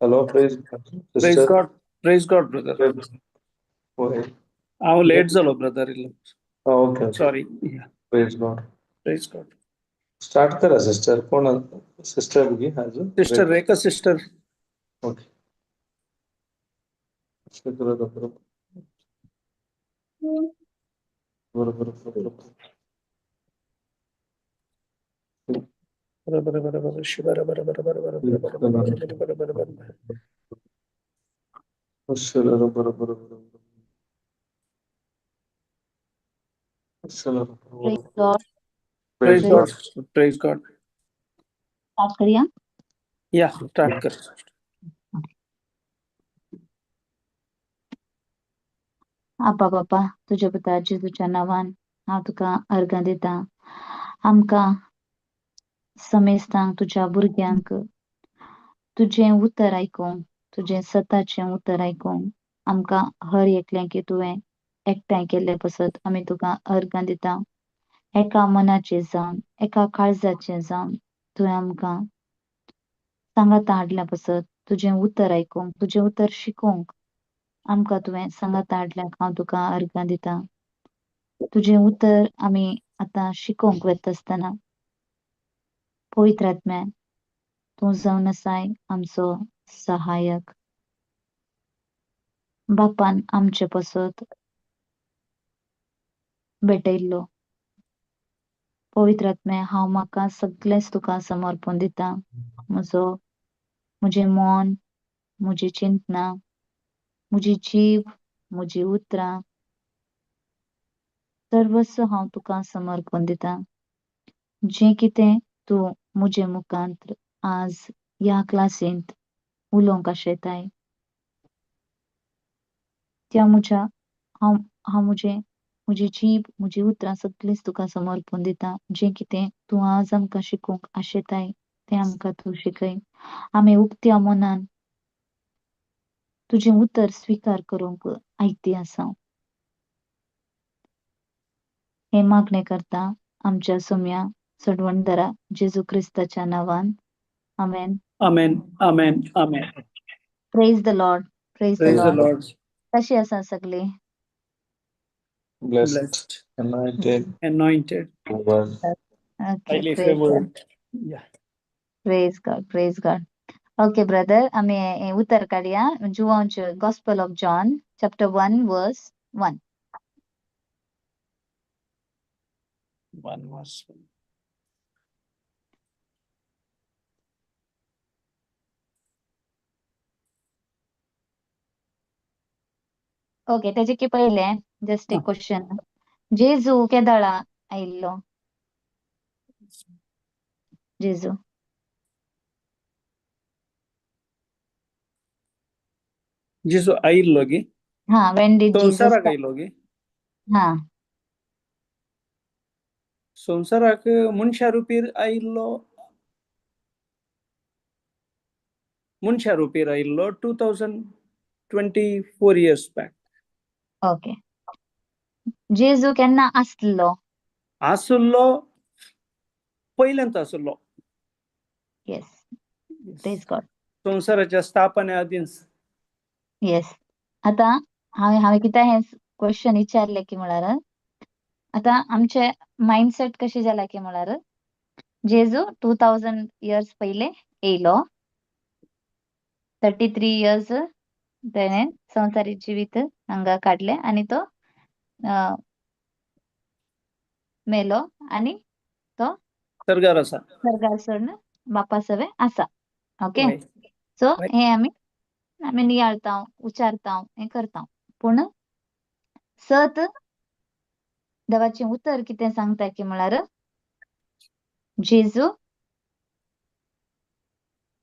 Hello, praise God. Praise Sister, God. Praise God, brother. go ahead. Late zalo, brother. Oh, okay, okay. Sorry. Yeah. Praise God. Praise God. Start करा sister. कोण sister बघी अजून Sister Rekha, sister. Okay. बरोबर बरोबर बरोबर. Praise God. Praise Praise God. God. Praise God. Start करूया. Yeah, start कर. आप्पा बाप्पा तुझ्या पुता जेजूच्या नावान हांव तुका अर्घां दिता. आमकां समेस्तांक तुज्या भुरग्यांक तुझें उतर आयकूंक, तुझें सताचें उतर आयकूंक आमकां हर एकल्याक तुवें एकठांय केल्ले पसत आमी तुका अर्घां दिता. एका मनाचें जावन, एका काळजाचें जावन तुवें आमकां सांगाता हाडल्या पसत तुझें उतर आयकूंक, तुझें उतर शिकूंक आमकां तुवें सांगाता हाडल्याक हांव तुका अर्घां दिता. तुझें उतर आमी आतां शिकूंक वता आसतना पवित्र आत्म्या तूं जावन आसाय आमचो सहाय्यक. बापान आमचे पसत भेटयल्लो पवित्र आत्म्या हांव म्हाका सगळेंच तुका समर्पण दिता. म्हजें मन, म्हजी चिंतना, म्हजी जीव, म्हजी उतरां सर्वस्व हांव तुका समर्पण दिता. जें कितें तूं म्हजे मुखांत आज ह्या क्लासींत उलोवंक आशयताय त्या हांव म्हजी जीब, म्हजी उतरां सगळींच तुका समर्पण दिता. जें कितें तूं आज आमकां शिकोवंक आशयताय तें आमकां तूं शिकय. आमी उक्त्या मनान तुजें उतर स्विकार करूंक आयती आसा. हे मागणें करता आमच्या सोम्या सडवणदरा जेजू क्रिस्ताच्या नांवान. आमेन. Amen. Amen. Amen. Praise the Lord. Praise the Praise the Lord. Lord. कशी आसा सगळी? Blessed, Blessed, anointed, anointed, favored. Okay. highly praise God. favored. Yeah. Praise God. Praise God. Okay brother आमी उतर काडया. जुवांचे गॉस्पल ऑफ जॉन चॅप्टर 1 वर्स 1. One was. Okay तेजे की पहिले just एक क्वेश्चन. जेजू केदळा आयिल्लो? जेजू जेजू आयिल्लो गी when did Jesus संवसाराक आयिल्लो गी हा संवसाराक मनशा रुपीर आयिल्लो 2024 years back. ओके. जेजू केन्ना आसलो? आसुल्लो पहिल्यांत आसुल्लो. येस. Praise God. संवसाराच्या स्थापने आदीं. येस. आता हांवें कित्याक हें क्वेश्चन विचारलें की म्हळ्यार आतां आमचे मायंडसेट कशें जाला की म्हळ्यार जेजू 2000 years पयले येयलो 33 इयर्स त्याने संसारिक जिवीत हांगा काढले आणि तो मेलो आणि तो सर्गार आसा. स्वर्गार सोडून बापा सवे आसा. ओके वय. सो वय. हे आम्ही नियाळता उच्चारता हे करता पूण सत देवाचें उतर कितें सांगता की म्हळ्यार जेजू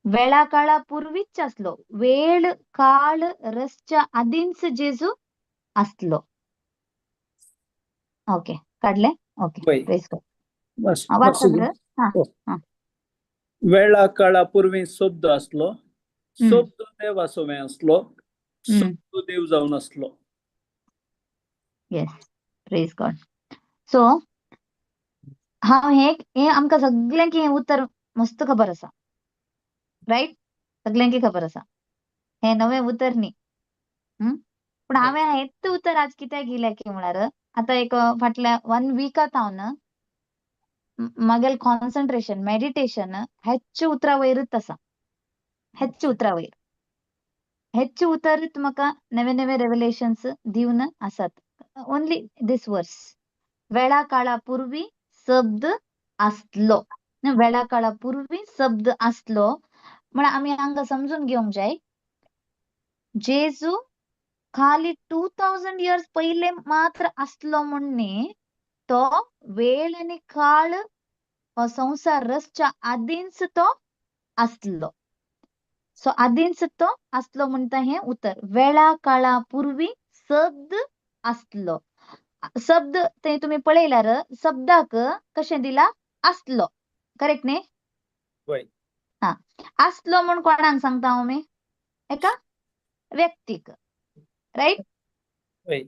वेळा काळा पूर्वीच असलो, वेळ काळ रसच्या आधीच जेजू असलो. ओके काढले. ओके वय. प्रेस कर. बस वाचा बस. बरं. हा हो. हा वेळा काळापूर्वी शब्द असलो, हम्म. शब्द देवासोवे असलो, शब्द देव जावन असलो. Yes press God. सो हांव हे आमकां सगळ्यांक हे उतर मस्त खबर आसा, राईट? सगळ्यांक खबर आसा हे नवे उतर न्ही. पूण हांवें हेच उतर आज कित्याक घेतलें की म्हळ्यार आतां एक फाटल्या 1 विकांत हांव न्हय मागेल कॉन्सन्ट्रेशन मेडिटेशन हेच उतरा वयरच आसा. हेच उतरा वयर हेच उतरच म्हाका नवे नवे रेवलेशन्स दिवन आसात. ओन्ली दिस वर्स वेळा काळा पूर्वी शब्द असलो. वेळा काळा पूर्वी शब्द असलो म्हण आमी हांगा समजून घेवंक जाय जेजू खाली 2000 इयर्स पहिले मात्र असलो म्हण न्ही, तो वेळ आणि काळ संसार रसच्या आधीच तो असलो. सो आधीच तो असलो म्हणता हे उतर वेळा काळा पूर्वी शब्द असलो. शब्द ते तुम्ही पळयल्यार शब्दाक कशें दिला असलो. करेक्ट न्ही? वय. हा असलो म्हण कोणाक सांगता आमी? एका व्यक्तीक, राईट? वय.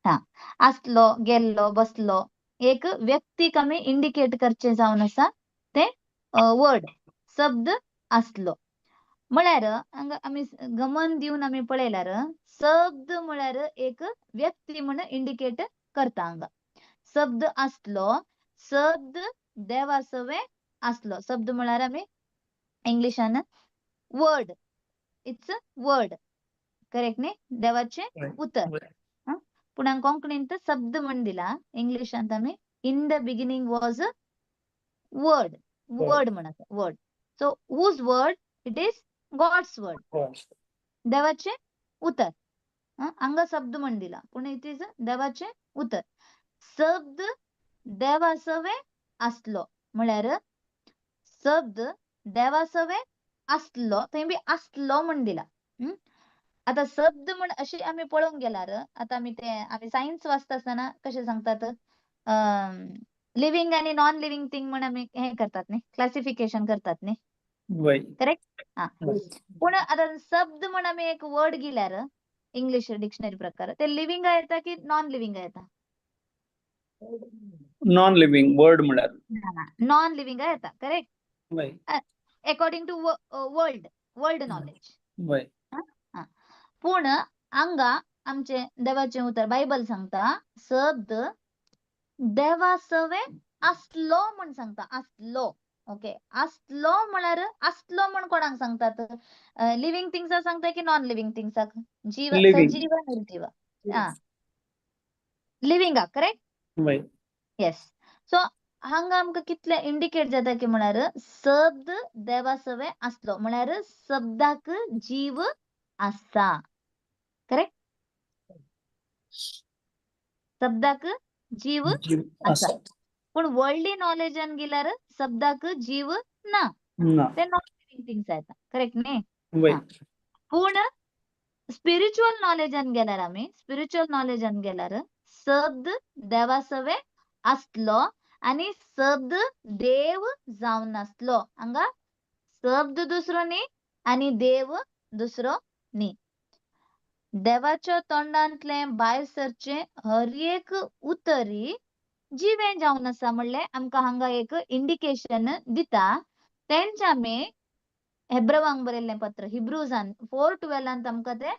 हा असलो गेल्लो बसलो एक व्यक्तीक आमी इंडिकेट करचे जावन आसा ते वर्ड शब्द असलो. म्हळ्यार हांगा आमी गमन दिवन आमी पळयल्यार शब्द म्हळ्यार एक व्यक्ती म्हण इंडिकेट करता हांगा. शब्द असलो, शब्द देवासवे असलो. शब्द म्हळ्यार आमी इंग्लिशान वर्ड, इट्स वर्ड. करेक्ट न्ही? देवाचे उतर. वय. पूण हांगा कोंकणींत शब्द म्हण दिला. इंग्लिशांत आमी in the beginning was a word. Word म्हण आसा word. So whose word? It is god's word. देवाचे उतर. हांगा शब्द म्हण दिला पूण इट इज देवाचे उतर. शब्द देवासवे असलो म्हळ्यार शब्द देवासवे असलो थंय बी असलो म्हण दिला. आता शब्द म्हण अशी आमी पळोवंक गेल्यार आता आमी सायन्स वाचता आसतना कशें सांगतात लिव्हिंग आणि नॉन लिव्हिंग थिंग म्हण आमी हे करतात न्ही, क्लासिफिकेशन करतात न्ही. वय. करेक्ट? हा पूण आता शब्द म्हण आमी एक वर्ड घेतल्यार इंग्लिश डिक्शनरी प्रकार ते लिव्हिंग येता की नॉन लिव्हिंग येता? नॉन लिव्हिंग वर्ड म्हळ्यार. नॉन लिव्हिंग येता. करेक्ट? वय. According to world knowledge. वय. पूण हांगा आमचे देवाचे उतर बायबल सांगता शब्द देवासवे असलो म्हण सांगता. असलो. ओके असलो म्हळ्यार असलो म्हण कोणाक सांगतात? लिव्हिंग थिंग्साक सांगता की नॉन लिव्हिंग थिंग्साक? Living. सजीव निर्जीव. लिव्हिंगाक. करेक्ट? वय. येस. सो हांगा आमकां कितले इंडिकेट जाता की म्हळ्यार शब्द देवासवे असलो म्हळ्यार शब्दाक जीव आसा. करेक्ट? शब्दाक जीव जीव आसा. आसा. पूण वर्ल्डली नॉलेजान गेल्यार शब्दाक जीव ना. ना. ते नॉन लिव्हिंग थिंग्स येता. करेक्ट न्ही? वय. पूण स्पिरिच्युअल नॉलेजान गेल्यार शब्द देवासवे असलो आणि शब्द देव जावन असलो. हांगा शब्द दुसरो न्ही आणि देव दुसरो न्ही. देवाच्या तोंडांतले भायर सरचे हर एक उतरी जिवें जावन आसा म्हणलें आमकां हांगा एक इंडिकेशन दिता. तेंच आमी हेब्रवांक बरयल्लें पत्र हिब्रूजान 4:12 आमकां ते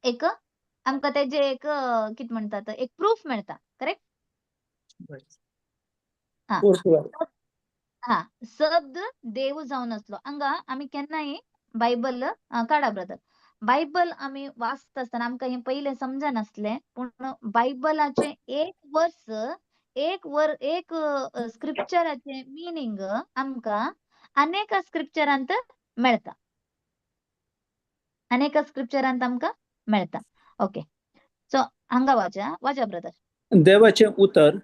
एक आमकां तेजे एक कितें म्हणटात एक प्रूफ मेळटा. करेक्ट? हा शब्द देव जावन असलो. हांगा आमी केन्नाय बायबल काढा ब्रदर. बायबल आम्ही वाचत असताना आमका हे पहिले समजा नसले, पण बायबलाचे एक स्क्रिप्चराचे मिनिंग आमका अनेक स्क्रिप्चरांत मेळता. अनेक स्क्रिप्चरांत आमका मेळता. ओके, सो हांगा वाचा ब्रदर. देवाचे उतर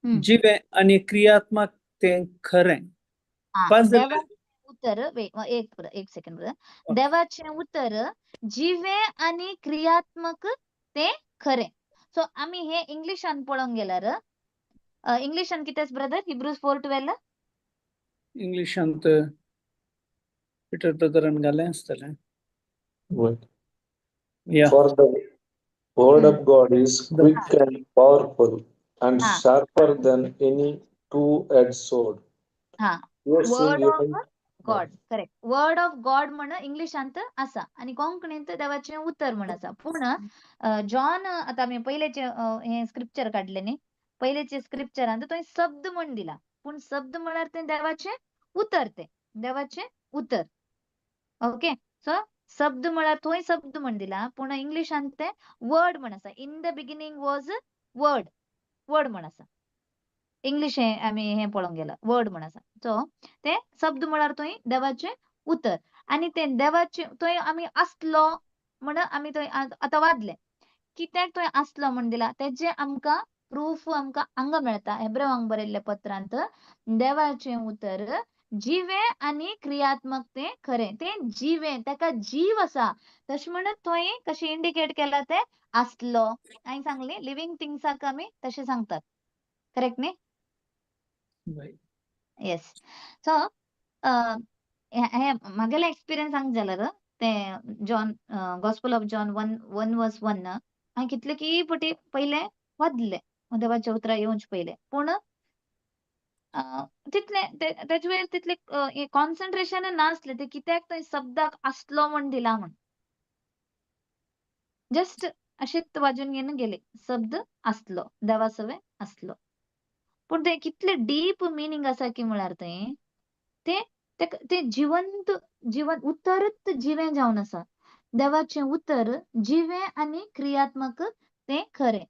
हम्म. जिवे आणि क्रियात्मक ते खरें. हा, पाच झाले. देवाचे उत्तर एक सेकंड ब्रदर. देवाचे उत्तर जिवे आणि क्रियात्मक ते खरे. सो आम्ही हे इंग्लिशान पळोवंक गेल्यार इंग्लिशान कितें ब्रदर? हिब्रूज 4:12 इंग्लिशांत पिटर ब्रदरान घालें आसतलें. या For the word Hmm. of God is quick and powerful and Ah. sharper than any two-edged sword. हा, piercing word of even God. Correct. Word of God म्हण इंग्लिशांत असा आणि कोंकणींत देवाचे उतर म्हण असा. पूण जॉन आता मी पहिलेचे हे स्क्रिप्चर काढले न्ही, पहिलेचे स्क्रिप्चरांत तो शब्द म्हण दिला, पूण शब्द म्हळ्यार ते देवाचे उतर. ते देवाचे उतर. ओके, सो शब्द म्हळ्यार थंय शब्द म्हण दिला, पूण इंग्लिशांत ते वर्ड म्हण असा. In the beginning was word म्हण असा. इंग्लिश हे आम्ही हे पळोवंक गेला, वर्ड म्हण असा. सो ते शब्द म्हळ्यार थंय देवाचे उतर. आणि ते देवाचे थंय आम्ही असलो म्हण आम्ही थंय आतां वादले. कित्याक थंय असलो म्हण दिला तेजे आमकां प्रूफ आमकां हांगा मेळता. हेब्रेवांक बरयल्ल्या पत्रांत देवाचे उतर जिवे आणि क्रियात्मक ते खरे. ते जिवे, ताका जीव असा. तशें म्हणत थंय कशें इंडिकेट केला ते असलो. हांवें सांगलें लिव्हिंग थिंग्साक आमी तशें सांगतात. करेक्ट न्ही? येस. सो हे म्हागेलो एक्सपिरियन्स सांग जाल्यार ते जॉन गॉस्पल ऑफ जॉन 1:1 हांवें कितले की पटी पहिले वाचले देवाच्या उतरां येवचे पहिले. पूण तितले तेजे वयर तितले कॉन्सन्ट्रेशन नासले. ते कित्याक थंय शब्दाक असलो म्हण दिला म्हण. जस्ट अशेंच वाजून घेवन गेले. शब्द असलो, देवासवे असलो. पूण ते कितले डीप मिनिंग आसा की म्हळ्यार ते जिवंत उतरच जिवे जावन आसा. देवाचे उतर जिवे आणि क्रियात्मक ते खरे.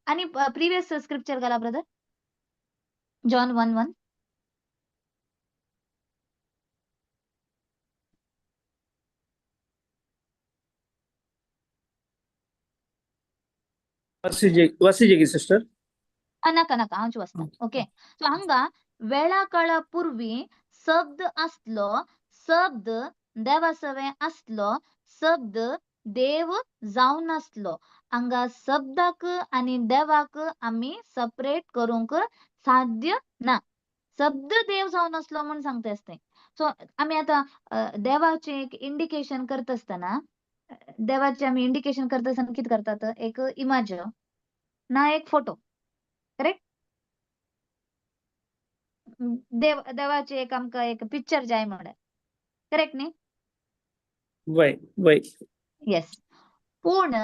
आणि प्रिवियस स्क्रिप्चर घाला ब्रदर. जॉन 1:1 वासिजे की सिस्टर. नाका हांवच वाचता. ओके, सो हांगा वेळा काळा पूर्वी शब्द असलो, शब्द देवासवे असलो, शब्द देव जावन असलो. हांगा शब्दाक आणि देवाक आम्ही सेपरेट करूंक साध्य ना. शब्द देव जावन असलो म्हणून सांगता असते. सो आम्ही आता देवाचे एक इंडिकेशन करत असताना देवाचे आम्ही इंडिकेशन करत असताना किती करतात? एक इमेज ना एक फोटो. करेक्ट? देवाचे एक आमकां एक पिक्चर जाय म्हळ्यार. करेक्ट न्ही? वय येस. पूण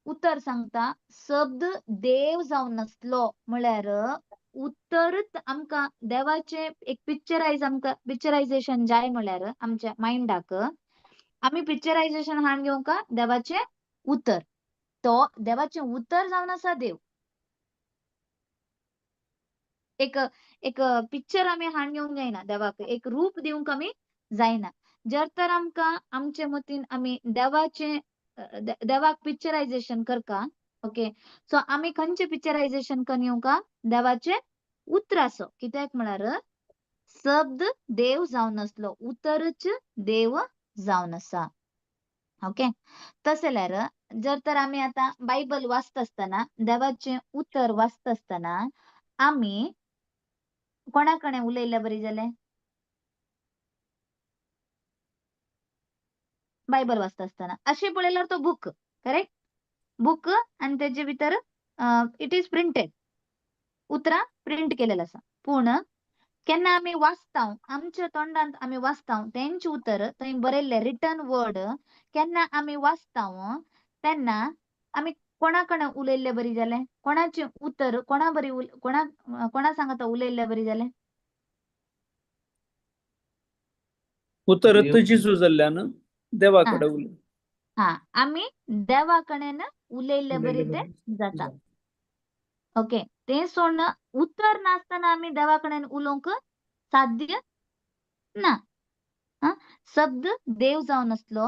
उतर सांगता शब्द देव जावन नसलो म्हळ्यार उतरच आमकां देवाचे एक पिक्चरायझेशन जाय म्हळ्यार आमच्या मायंडाक आमी पिक्चरायझेशन हाडून घेवंका देवाचे उतर. तो देवाचे उतर जावन आसा देव. एक पिक्चर आम्ही हाडून घेवंक जायना देवाक. एक रूप दिवंक आमी जायना. जर तर आमकां आमचे मतीन आमी देवाक पिक्चरायझेशन करका. ओके, सो आमी खंयचे पिक्चरायझेशन करून येवंका? देवाचे उतराचो. कित्याक म्हळ्यार शब्द देव जावन असलो, उतरच देव जावन आसा. ओके, तशें जाल्यार जर तर आमी आतां बायबल वाचता आसतना देवाचे उतर वाचता आसतना आमी कोणा कडेन उलयल्यार बरी जालें? बायबल वाचता आसतना अशें पळयल्यार तो बूक. करेक्ट? बूक आनी तेजे भितर इट इज प्रिंटेड. उतरां प्रिंट केलेलें आसा. पूण केन्ना आमी वाचता आमच्या तोंडांत आमी वाचता तेंचे उतर थंय बरयल्ले रिटन वर्ड केन्ना आमी वाचता तेन्ना आमी कोणा कडेन उलयल्ले बरी जालें? कोणाचे उतर कोणा सांगाता उलयल्ले बरी जालें? उतर जिजू जाल्ल्यान देवाकडे उलो हा आम्ही देवाकडेन उलयल्ले बरी ते जाता ओके ते सोडून उतर नासतना आम्ही देवाकडेन उलोवंक साध्य ना हा शब्द देव जावन असलो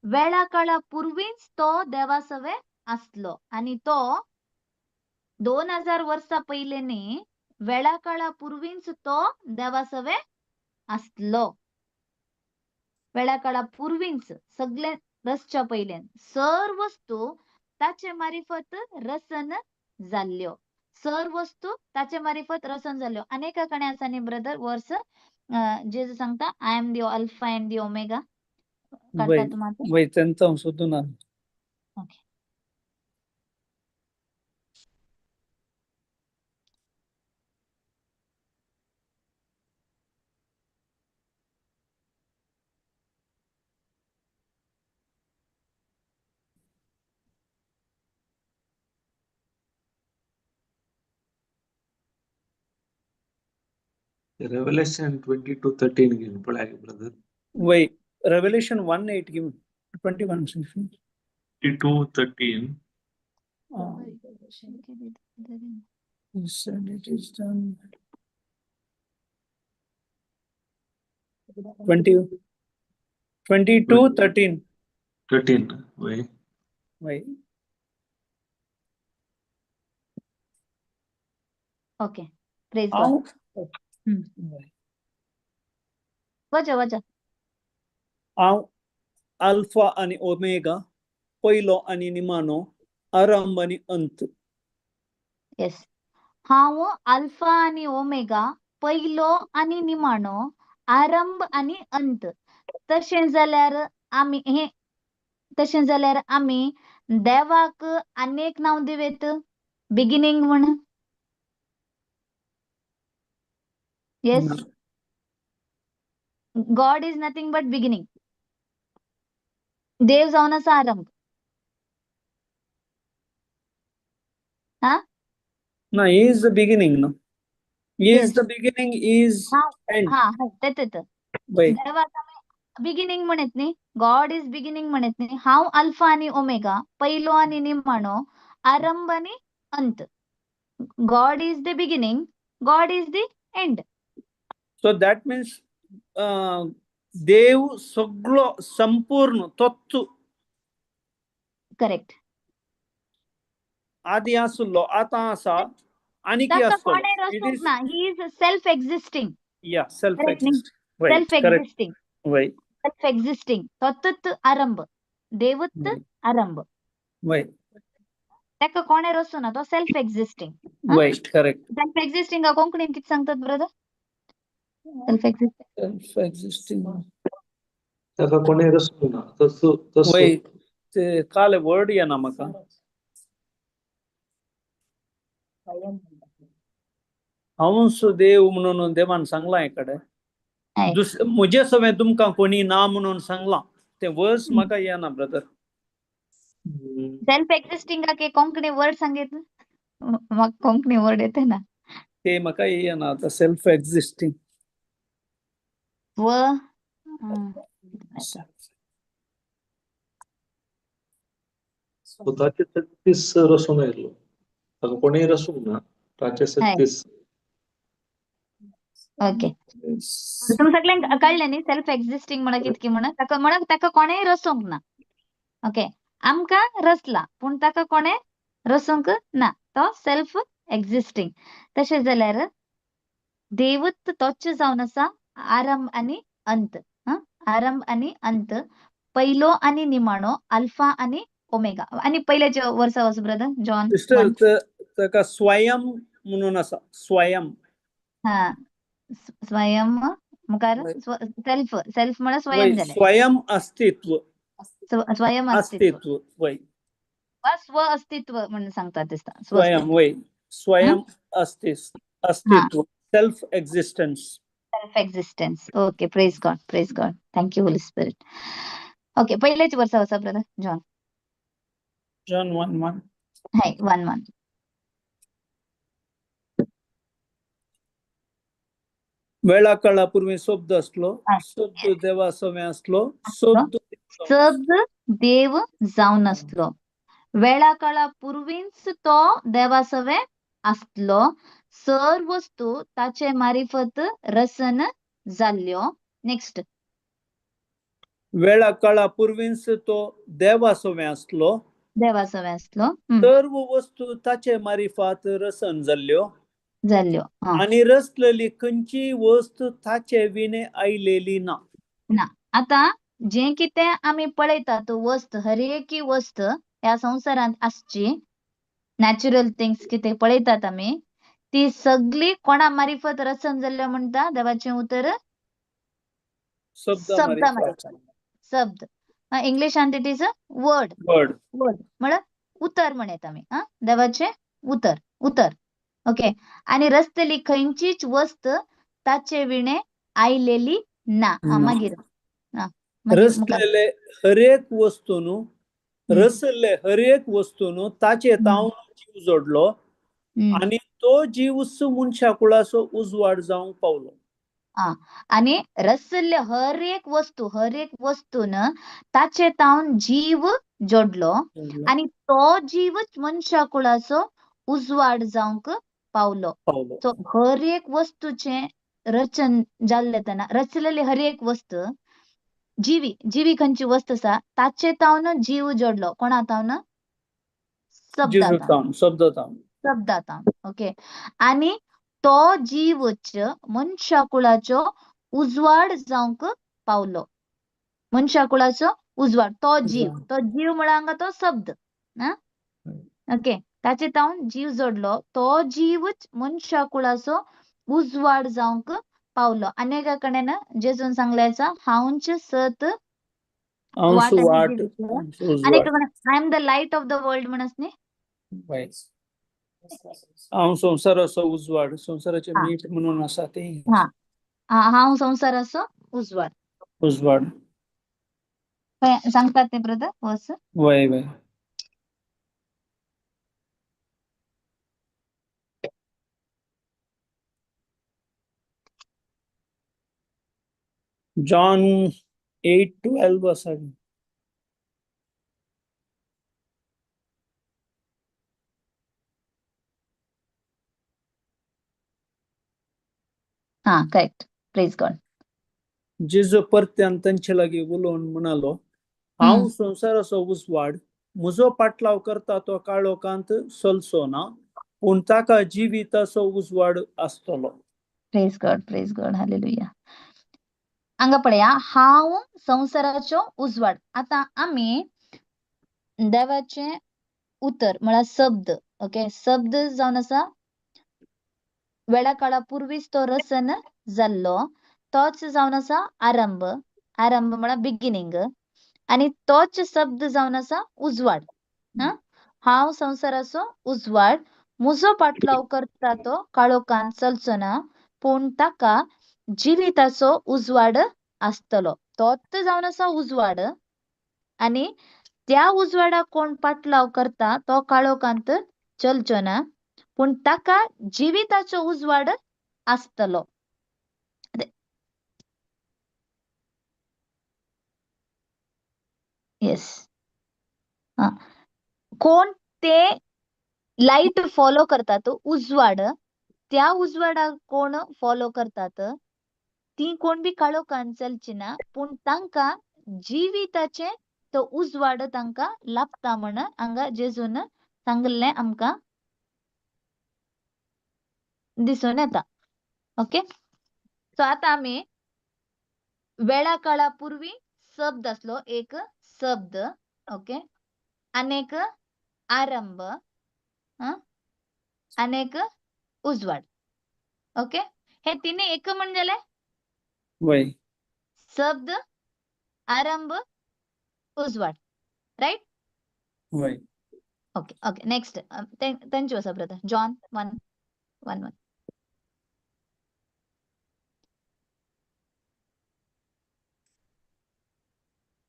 वेळा काळा पूर्वीच तो देवासवे असलो आणि तो 2000 वर्षा पहिलेने वेळा काळा पूर्वीच तो देवासवे असलो वेळा काळा पूर्वीच सगळे रसच्या पहिल्यान सर वस्तू ताचे मारिफत रसन जाल्ल्यो सर वस्तू ताचे मारिफत रसन जाल्ल्यो अनेका कणे आसा न्ही ब्रदर वर्स जेजू सांगता I am the alpha and the omega वय काढता तुम्हाला वय त्यांचा सोदून ओके Revelation 22:13 घेऊन पळा ब्रदर. वय रेव्हेलेशन 1:8 घेऊन 21 22:13. He said it is done. 22:13 13 वय. वय ओके प्रेज गॉड हांव वचा वचा हांव अल्फा आणि ओमेगा पयलो आणि निमाणो आरंभ आणि अंत येस हांव अल्फा आणि ओमेगा पयलो आणि निमाणो आरंभ आणि अंत तशें जाल्यार आमी देवाक अनेक नांव दिवेत बिगिनिंग म्हण yes God is nothing but beginning देव जावन आसा आरंभ हा ना he is the beginning no he is Yes. the beginning is end हा तेच वय देवाक आमी बिगिनिंग म्हणत न्ही गॉड इज बिगिनिंग म्हणत न्ही हांव अल्फा आणि ओमेगा पयलो आणि निमाणो आरंभ आणि अंत God is the beginning God is the end so that means देव सगळो संपूर्ण तोच करेक्ट आदी आसलो आता आसा आणि की ताका आसतलो कोणें इट रचूंक इज ना ही इज सेल्फ एक्झिस्टिंग या सेल्फ Correct न्ही? एक्झिस्ट वय सेल्फ करेक्ट एक्झिस्टिंग वय सेल्फ एक्झिस्टिंग तोच आरंभ देवच आरंभ वय ताका कोणें रचूं ना तो सेल्फ एक्झिस्टिंग वय करेक्ट सेल्फ एक्झिस्टिंग कोंकणीन कितें सांगतात brother self existing self existing ताका कोणी रचलो ना तसो वय ते काल वर्ड येना म्हाका हांवूच देव म्हणून देवान सांगला हेकडे म्हजे सवे तुमकां कोणी ना म्हणून सांगला ते वर्स म्हाका येना brother self existing Konkani word सांगितलं म्हाका कोंकणी वर्ड येते ना ते म्हाका येना आता सेल्फ एक्झिस्टिंग व स्वतःचे 36 रसून आयलो ताका कोणी रसूंक ना ताचे 36 ओके तुम सगळ्यांक कळलें न्ही सेल्फ एक्झिस्टिंग म्हणा कितकी म्हणा ताका कोणेय रसूंक ना ओके आमकां रचला पूण ताका कोणें रसूंक ना तो सेल्फ एक्झिस्टिंग तशें जाल्यार देवच तोच जावन आसा आरंभ आणि अंत आरंभ आणि अंत पयलो आणि निमाणो अल्फा आणि ओमेगा आणि पहिल्याच्या वर्सा वच ब्रदर जॉन सिस्टर ताका स्वयं म्हणून आसा स्वयं हा स्वयं मुखार सेल्फ सेल्फ म्हणा स्वयं जालें स्वयं अस्तित्व स्वयं अस्तित्व वय स्व अस्तित्व म्हणून सांगतात दिसता स्वयं वय स्वयं अस्तित्व self existence self existence okay praise God thank you Holy spirit okay पहिल्याच वर्सा वचा ब्रदर जॉन जॉन 1:1 हाय 1:1 वेळा काळापूर्वी शब्द असलो शब्द देवा सवे असलो शब्द शब्द देव जावन असलो. वेळा काळा पूर्वीच तो देवासवे असलो. सर वस्तू ताचे मारिफत रसन जाल्ल्यो. नेक्स्ट. वेळा काळा पूर्वीच तो देवासोवे असलो. देवासवे असलो. सर्व वस्तू ताचे मारिफात रसन जाल्ल्यो. जाल्ल्यो. आणि रसलेली खंयची वस्त ताचे विणे आयलेली ना. ना. आता जे कितें आमी पळयतात वस्त, हर एक वस्त ह्या संवसारांत आसची, नॅचरल थिंग्स कितें पळयतात आमी, ती सगळी कोणा मारिफत रसन जाल्ल्यो म्हणटा? देवाचें उतर शब्दा मारिफत. शब्द. इंग्लिशांत it is a word. Word. म्हळ्यार उतर म्हणत आमी. देवाचे उतर. ओके. आणि रचलेली खंयचीच वस्त ताचे विणे आयलेली ना. मागीर रसलेले हरेक वस्तून रसले हरेक वस्तून ताचे तावन जीव जोडलो. आणि तो जीवच मनशा कुळाचो उजवाड जावंक पावलो. आणि रसले हर एक वस्तून ताचे तावन जीव जोडलो. आणि तो जीवच मनशा कुळाचो उजवाड जावंक पावलो. सो हर एक वस्तूचे रचन जाल्ले तेन्ना रचलेली हर एक वस्त जीवी खंयची वस्त आसा ताचे तावन जीव जोडलो. कोणा तावन? शब्दा तावन. ओके. आणि तो जीवच मनशा कुळाचो उजवाड जावंक पावलो. मनशा कुळाचो उजवाड. तो जीव म्हळ्यार हांगा तो शब्द. ओके. ताचे तावन जीव जोडलो. तो जीवच मनशा कुळाचो उजवाड जावंक पावलो. आनी एका कडेन जेजून सांगले आसा, हांवच सत वाट आनी एका कडेन I am the light of the world म्हणस न्ही. हांव संवसाराचो उजवाड, संवसाराचे मीठ म्हणून आसा ते. हांव संवसाराचो उजवाड. सांगतात ते ब्रदर वर्स. वय. जॉन 8:12 आसा. करेक्ट. Praise God. जेजू परत्यान तांचे लागीं उलोवन म्हणालो, हांव संवसाराचो उजवाड. म्हजो पाटलाव करता तो काळोखांत चलचो ना, पूण ताका जिविताचो उजवाड आसतलो. Praise God. हालेलुया. हांगा पळया, हांव संवसाराचो उजवाड. आता आमी देवाचे उतर म्हळ्यार शब्द. ओके. शब्द जावन आसा वेळा काळा पूर्वीच तो रसन जाल्लो. तोच जावन आसा आरंभ म्हळ्यार बिगिनिंग. आणि तोच शब्द जावन आसा उजवाड. हांव संवसाराचो उजवाड. म्हजो पाटलाव करता तो काळोखांत चलचो ना, पूण ताका जिविताचो उजवाड आसतलो. तोच जावन आसा उजवाड. आणि त्या उजवाडाक कोण पाटलाव करता तो काळोखांत चलचो ना, पूण ताका जिविताचो उजवाड आसतलो. येस. कोण ते लाईट फॉलो करतात, उजवाड, त्या उजवाडाक कोण फॉलो करतात, ती कोण बी काळोखांत चलची ना, पूण तांकां जिविताचे तो उजवाड तांकां लाभता म्हण हांगा जेजून सांगले आमकां दिसून येता. ओके. सो आता आमी वेळा काळा पूर्वी शब्द असलो एक शब्द. ओके. अनेक आरंभ, अनेक उजवाड. ओके. हे तिन्ही एक म्हणजे वय. शब्द, आरंभ, उजवाड. राईट. वय. ओके. नेक्स्ट त्यांची आसा ब्रदर. जॉन 1:1.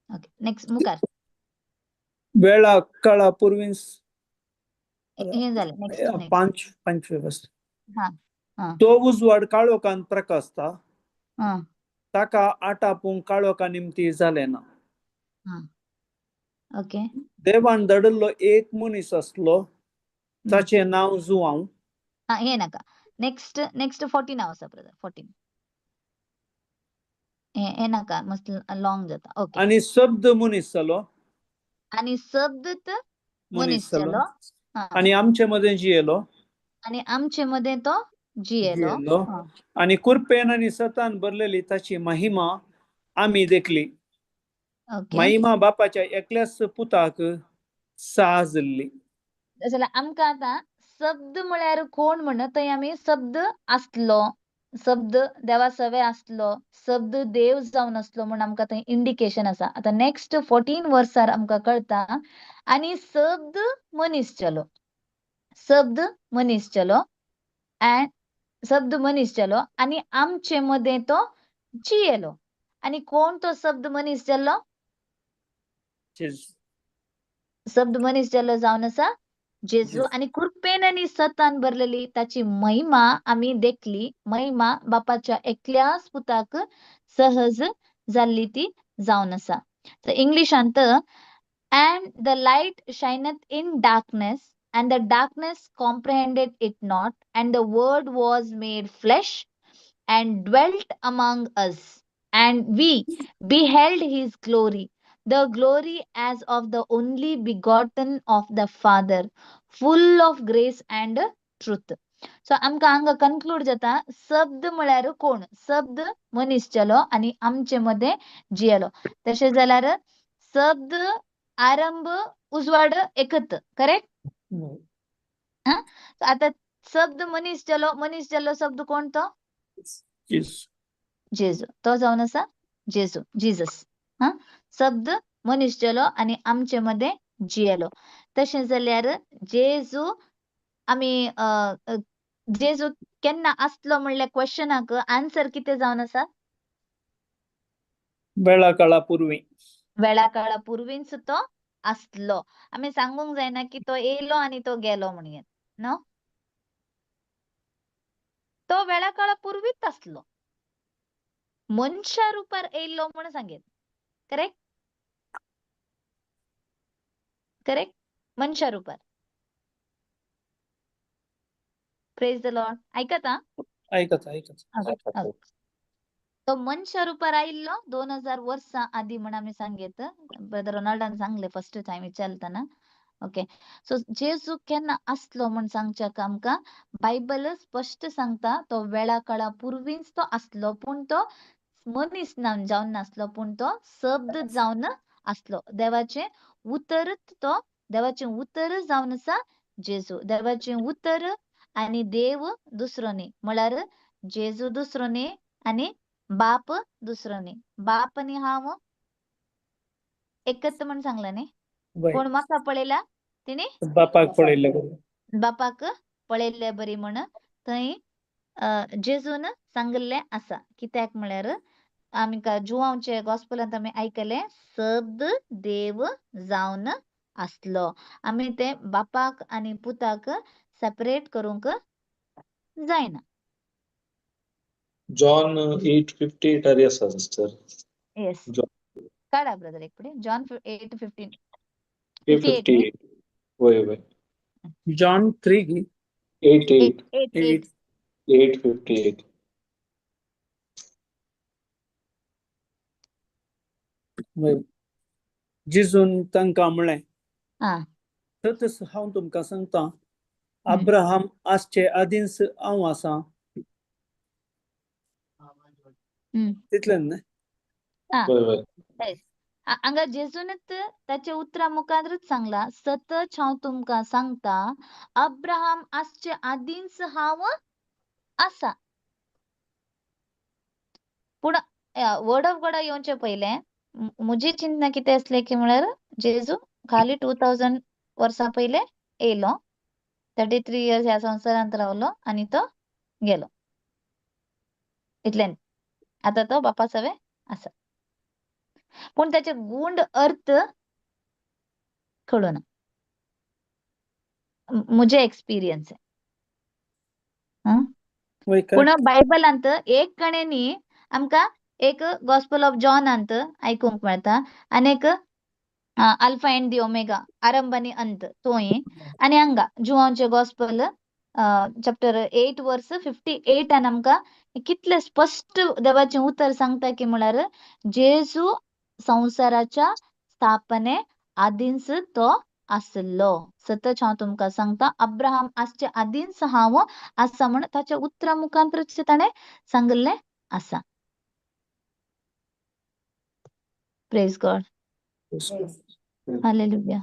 ओके. नेक्स्ट मुखार. वेळा काळा पूर्वीच हे झालं. नेक्स्ट. 5 तो उजवाड काळोखांत प्रकाशता, ताका आटापूंक काळोखा निमती जाले ना. ओके देवान धाडिल्लो एक मनीस आसलो ताचें नांव जुआंव हे नाका नेक्स्ट 14 आसा ब्रदर 14 हे नाका मस्त लॉंग जाता ओके आनी शब्द मनीस जालो आणि शब्द मनीस जालो हा. आनी आमचे मदें जियेलो आणि आमचे मध्ये तो जियेलो जियेलो आनी कुरपेन आनी सतान भरलेली ताची महिमा आमी देखली ओके महिमा बापाच्या एकल्याच पुताक साजली जाल्यार आमकां आतां शब्द म्हळ्यार कोण म्हणत थंय आमी शब्द आसलो शब्द देवा सवे आसलो शब्द देव जावन आसलो म्हणून आमकां थंय इंडिकेशन आसा आतां नेक्स्ट 14 वर्सार आमकां कळटा आणि शब्द मनीस जालो शब्द मनीस जालो अँड शब्द मनीस जालो आणि आमचे मध्ये तो जियेलो आणि कोण तो शब्द मनीस जालो शब्द मनीस जालो जावन आसा जेजू आणि कृपेन आणि सतान भरलेली ताची महिमा आम्ही देखली महिमा बापाच्या एकल्याच पुताक सहज जाल्ली ती जावन आसा तर इंग्लिशांत and the light shineth in darkness and the darkness comprehended it not and the word was made flesh and dwelt among us and we beheld his glory the glory as of the only begotten of the father full of grace and truth so आमकां हांगा conclude जाता शब्द म्हळ्यार कोण शब्द मनीस जालो आनी आमचे मध्ये जियेलो तशें जाल्यार शब्द आरंभ उजवाड एकत करेक्ट आता शब्द मनीस जालो शब्द कोण तो जेजू तो जावन आसा जेजू जीजस शब्द मनीस जालो आनी आमचे मध्ये जियेलो तशें जाल्यार जेजू आमी जेजू केन्ना आसलो म्हणल्या क्वेश्चनाक आन्सर कितें जावन आसा वेळा काळा पूर्वी वेळा काळा पूर्वीच तो आसलो आमी सांगूंक जायना की तो येयलो आनी तो गेलो म्हणून नो तो वेळा काळा पूर्वीच आसलो मनशा रुपार येयलो म्हणून सांगेत करेक्ट करेक्ट मनशा रुपार प्रेज द लॉर्ड ऐकत तो मनशा रुपार आयिल्लो 2000 वर्सां आधी म्हणून आम्ही सांगेत ब्रदर रोनाल्डान सांगले फर्स्ट टाइम विचारताना ओके सो जेजू केन्ना आसलो म्हण सांगच्याक आमकां बायबल स्पष्ट सांगता तो वेळा काळा पूर्वीच तो आसलो पूण तो मनीस जावन नासलो पूण तो शब्द जावन आसलो देवाचे उतर जावन आसा जेजू देवाचे उतर आणि देव दुसरो न्ही म्हळ्यार जेजू दुसरो न्ही आणि बाप दुसरो न्ही बाप आणि हांव एकच म्हण सांगला न्ही कोण म्हाका पळयला तिने बापाक पळयल्ले बापाक पळयल्ले बरी म्हण थंय जेजून सांगल्ले आसा कित्याक म्हळ्यार आमकां जुआंवचे गॉस्पलांत आमी आयकले शब्द देव जावन आसलो आमी ते बापाक आनी पुताक सेपरेट करूंक जायना जॉन 8:58 आरी आसा सिस्टर येस काढा ब्रदर एक पुढे जॉन 8:15 58 वय वय जॉन 3 8:58 जिजून तांकां म्हळें हा हांव तुमकां सांगता अब्राहम आसचे आदींच हांव आसा तितलें न्ही वय वय हांगा जेजूनच त्याच्या उतरा मुखारच सांगला सतच हांव तुमकां सांगता अब्राहम आसचे आदींच हांव आसा पूण वर्ड ऑफ गॉड येवचे पयले म्हजी चिंतना कितें आसलें की म्हळ्यार जेजू खाली 2000 वर्सां पयले येयलो 33 इयर्स ह्या संवसारांत रावलो आनी तो गेलो इतलें आता तो बापा सवे आसा पूण त्याचे गुंड अर्थ कळना म्हजे एक्सपिरियन्स पूण बायबलांत एक कणेनी आमकां एक गॉस्पल ऑफ जॉनांत आयकूंक मेळटा आनी एक अल्फा अँड दी ओमेगा आरंभ आणि अंत तो आहे. आणि हांगा जुआंचे गॉस्पल चॅप्टर 8 वर्स 58 आणि आमकां कितले स्पष्ट देवाचें उतर सांगता की म्हळ्यार जेजू संवसाराच्या स्थापने आदींच तो आसलो. सतत हांव तुमकां सांगता अब्राहम आसचे आदींच हांव आसा म्हण ताच्या उतरा मुखांतरच ताणें सांगल्लें आसा. Praise God. हालेलुया.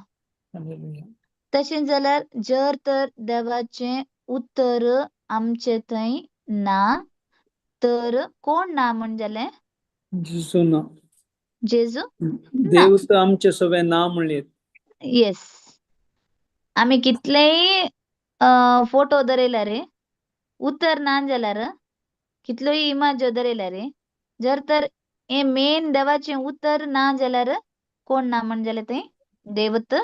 तशें जाल्यार जर तर देवाचें उतर आमचे थंय ना तर कोण ना म्हणजलें? जेजू ना. जेजू देव तर आमचे सगळे ना म्हणलेत. येस. आमी कितलेय फोटो धरयल्यार उतर ना जाल्यार कितलोय इमाज धरयल्यार जर तर हे मेन देवाचें उतर ना जाल्यार कोण ना म्हणजलें थंय? देवत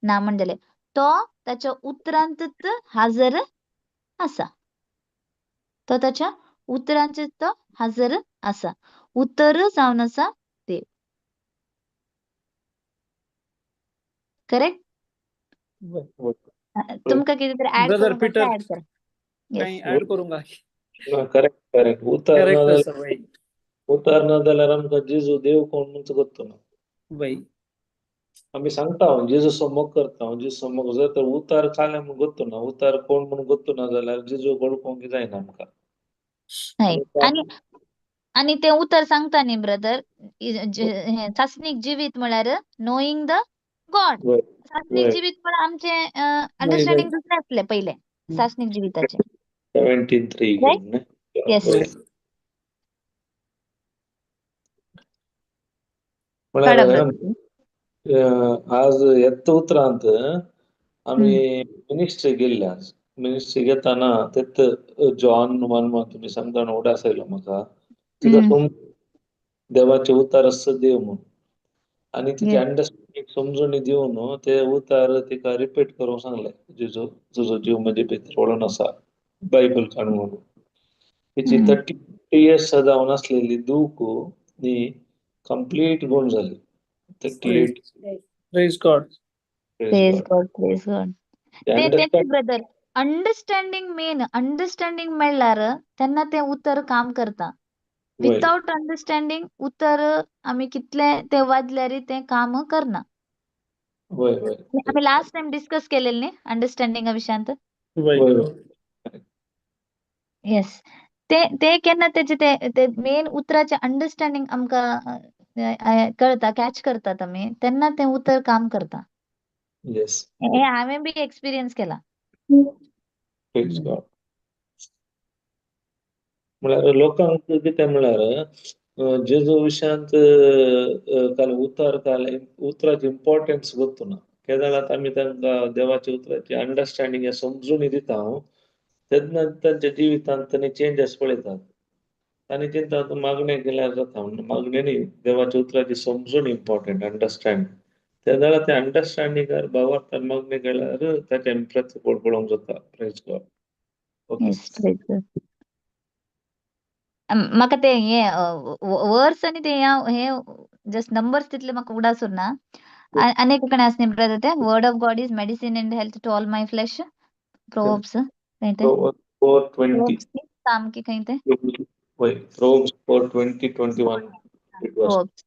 ना म्हणजलें. तो ताच्या उतरांतच हाजर आसा. तो ताच्या उतरांचेच तो हाजर आसा. उतर जावन आसा देव. करेक्ट? तुमकां कितें तरी ऍड ब्रदर करूंक पीटर ऍड करा. काही येस. ऍड करूंगा. करेक्ट करेक्ट उतर ना करेक्ट जाल्यार सर भाई. उतर ना जाल्यार आमकां जेजू देव कोण म्हणून गोत्तो ना. भाई आमी सांगता हांव जेजू समोग करता हांव जेजू समोग जर तर उतार काले म्हणून गोत्तो ना उतार कोण म्हणून गोत्तो ना जाल्यार जेजू वळखोंक जायना आमकां. हय. आनी आणि ते उतर सांगता न्ही ब्रदर चाचणीक जिवीत म्हळ्यार नोईंग द गॉड. वय चाचणीक वय जिवीत पण आमचे अंडरस्टँडिंग दुसरे आसले पहिले चाचणीक जिविताचे. 73 राईट? घेवन येस. वय. काडा म्हळ्यार ब्रदर. आज येत्त उतरांत आमी मिनिस्ट्री गेल्ले आज. मिनिस्ट्री घेताना तेत जॉन 1 तुमी सांगता न्हू उडास आयलो म्हाका. तिका देवाचे उतार आसता देव म्हणून आनी तिचे येस. अंडरस्टँडिंग समजून दिवन ते उतार तिका रिपीट करूंक सांगले. जेजू तुजो जीव म्हजे भितर वळून आसा बायबल काड म्हणून. तिची 30 इयर्स जावन आसलेली दूख न्ही कंप्लीट गूण जाली. 38 praise God. Praise God. Praise God. ते understand brother understanding main understanding मेळ्ळ्यार तेन्ना ते उतर काम करता. वय विथआउट अंडरस्टँडिंग उतर आमी कितले ते वाजल्यार ते काम करना. वय वय आमी लास्ट टाइम डिस्कस केलेले न्ही अंडरस्टँडिंगा विशयांत. वय वय वय येस. ते केन्ना तेचे ते मेन उतराचे अंडरस्टँडिंग आमकां कळटा कॅच करतात आमी तेन्ना ते उतर काम करता. येस हे हांवें बी एक्सपिरियन्स केला. Praise God. म्हळ्यार लोकांक कितें म्हळ्यार जेजू विशयांत काल उतर काल उतराची इम्पॉर्टन्स गोत्तो ना. केदारांत आमी तांकां देवाच्या उतराची अंडरस्टँडिंग हे समजून दिता हांव तेन्ना तांच्या जिवितांत तांणी चेंजेस पळयतात. तांणी चिंता मागणें केल्यार जाता म्हणून मागणें न्ही देवाच्या उतराची समजून इम्पॉर्टंट अंडरस्टँड. त्या जाल्यार त्या अंडरस्टँडिंगार भावार्थान मागणें केल्यार ताचें प्रतिफळ पळोवंक जाता. Praise God. Okay. Yes. Praise God. म्हाका ते हे वर्स आनी ते हे जस्ट नंबर्स तितले म्हाका उडासून ना. अनेक ठिकाणी आसनी ब्रदर ते word of God is medicine and health to all my flesh. Proverbs खंय ते? 4:20 सामकी खंय ते? वय Proverbs 4:20-21 it was. Proverbs.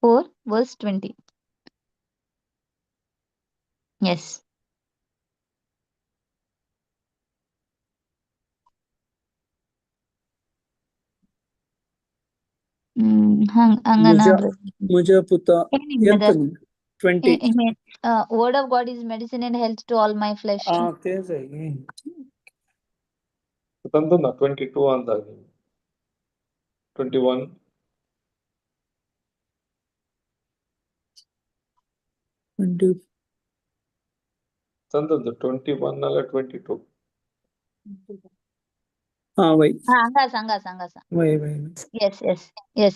Four verse 20. Yes. ಹಂಗನಾ Muja, brother? Muja Puta, ಏನಿಲ್ಲ brother. Yantan, 20. Word of God is medicine and health to all my flesh. तेच आहे. ತಂದು 22 ಅಂದಾಗ 21 20. ತಂದದ್ದು 21 ಅಲ್ಲ 22 वय सांगा. वय Yes.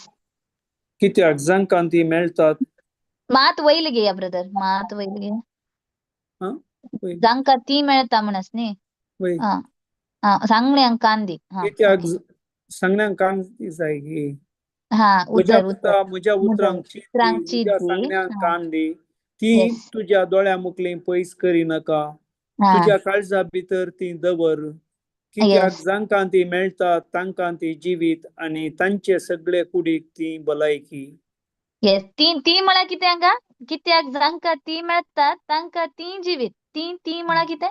किती exankanti मेळतात. मात वैल घे ब्रदर, मात वैल घे. हा वय जांका ती मिळता म्हणस नी. वय सांगण्यांक कांदी. किती सांगण्यांकांती जाय की उतर मुजा उतरांची उतरांची मुजा दी. सांगण्यांक कांदी ती Yes. तुझ्या दोळ्या मुखली पयस करी नका. तुझ्या काळजा भितर ती दवर. कित्याक Yes. जांकां ती मेळतात तांकां ती जिवीत आणि तांचे सगळे कुडीक ती भलायकी. येस ती म्हणा कित्यांका कित्याक जांका ती मेळतात तांका ती जीवित. ती म्हणा कितें?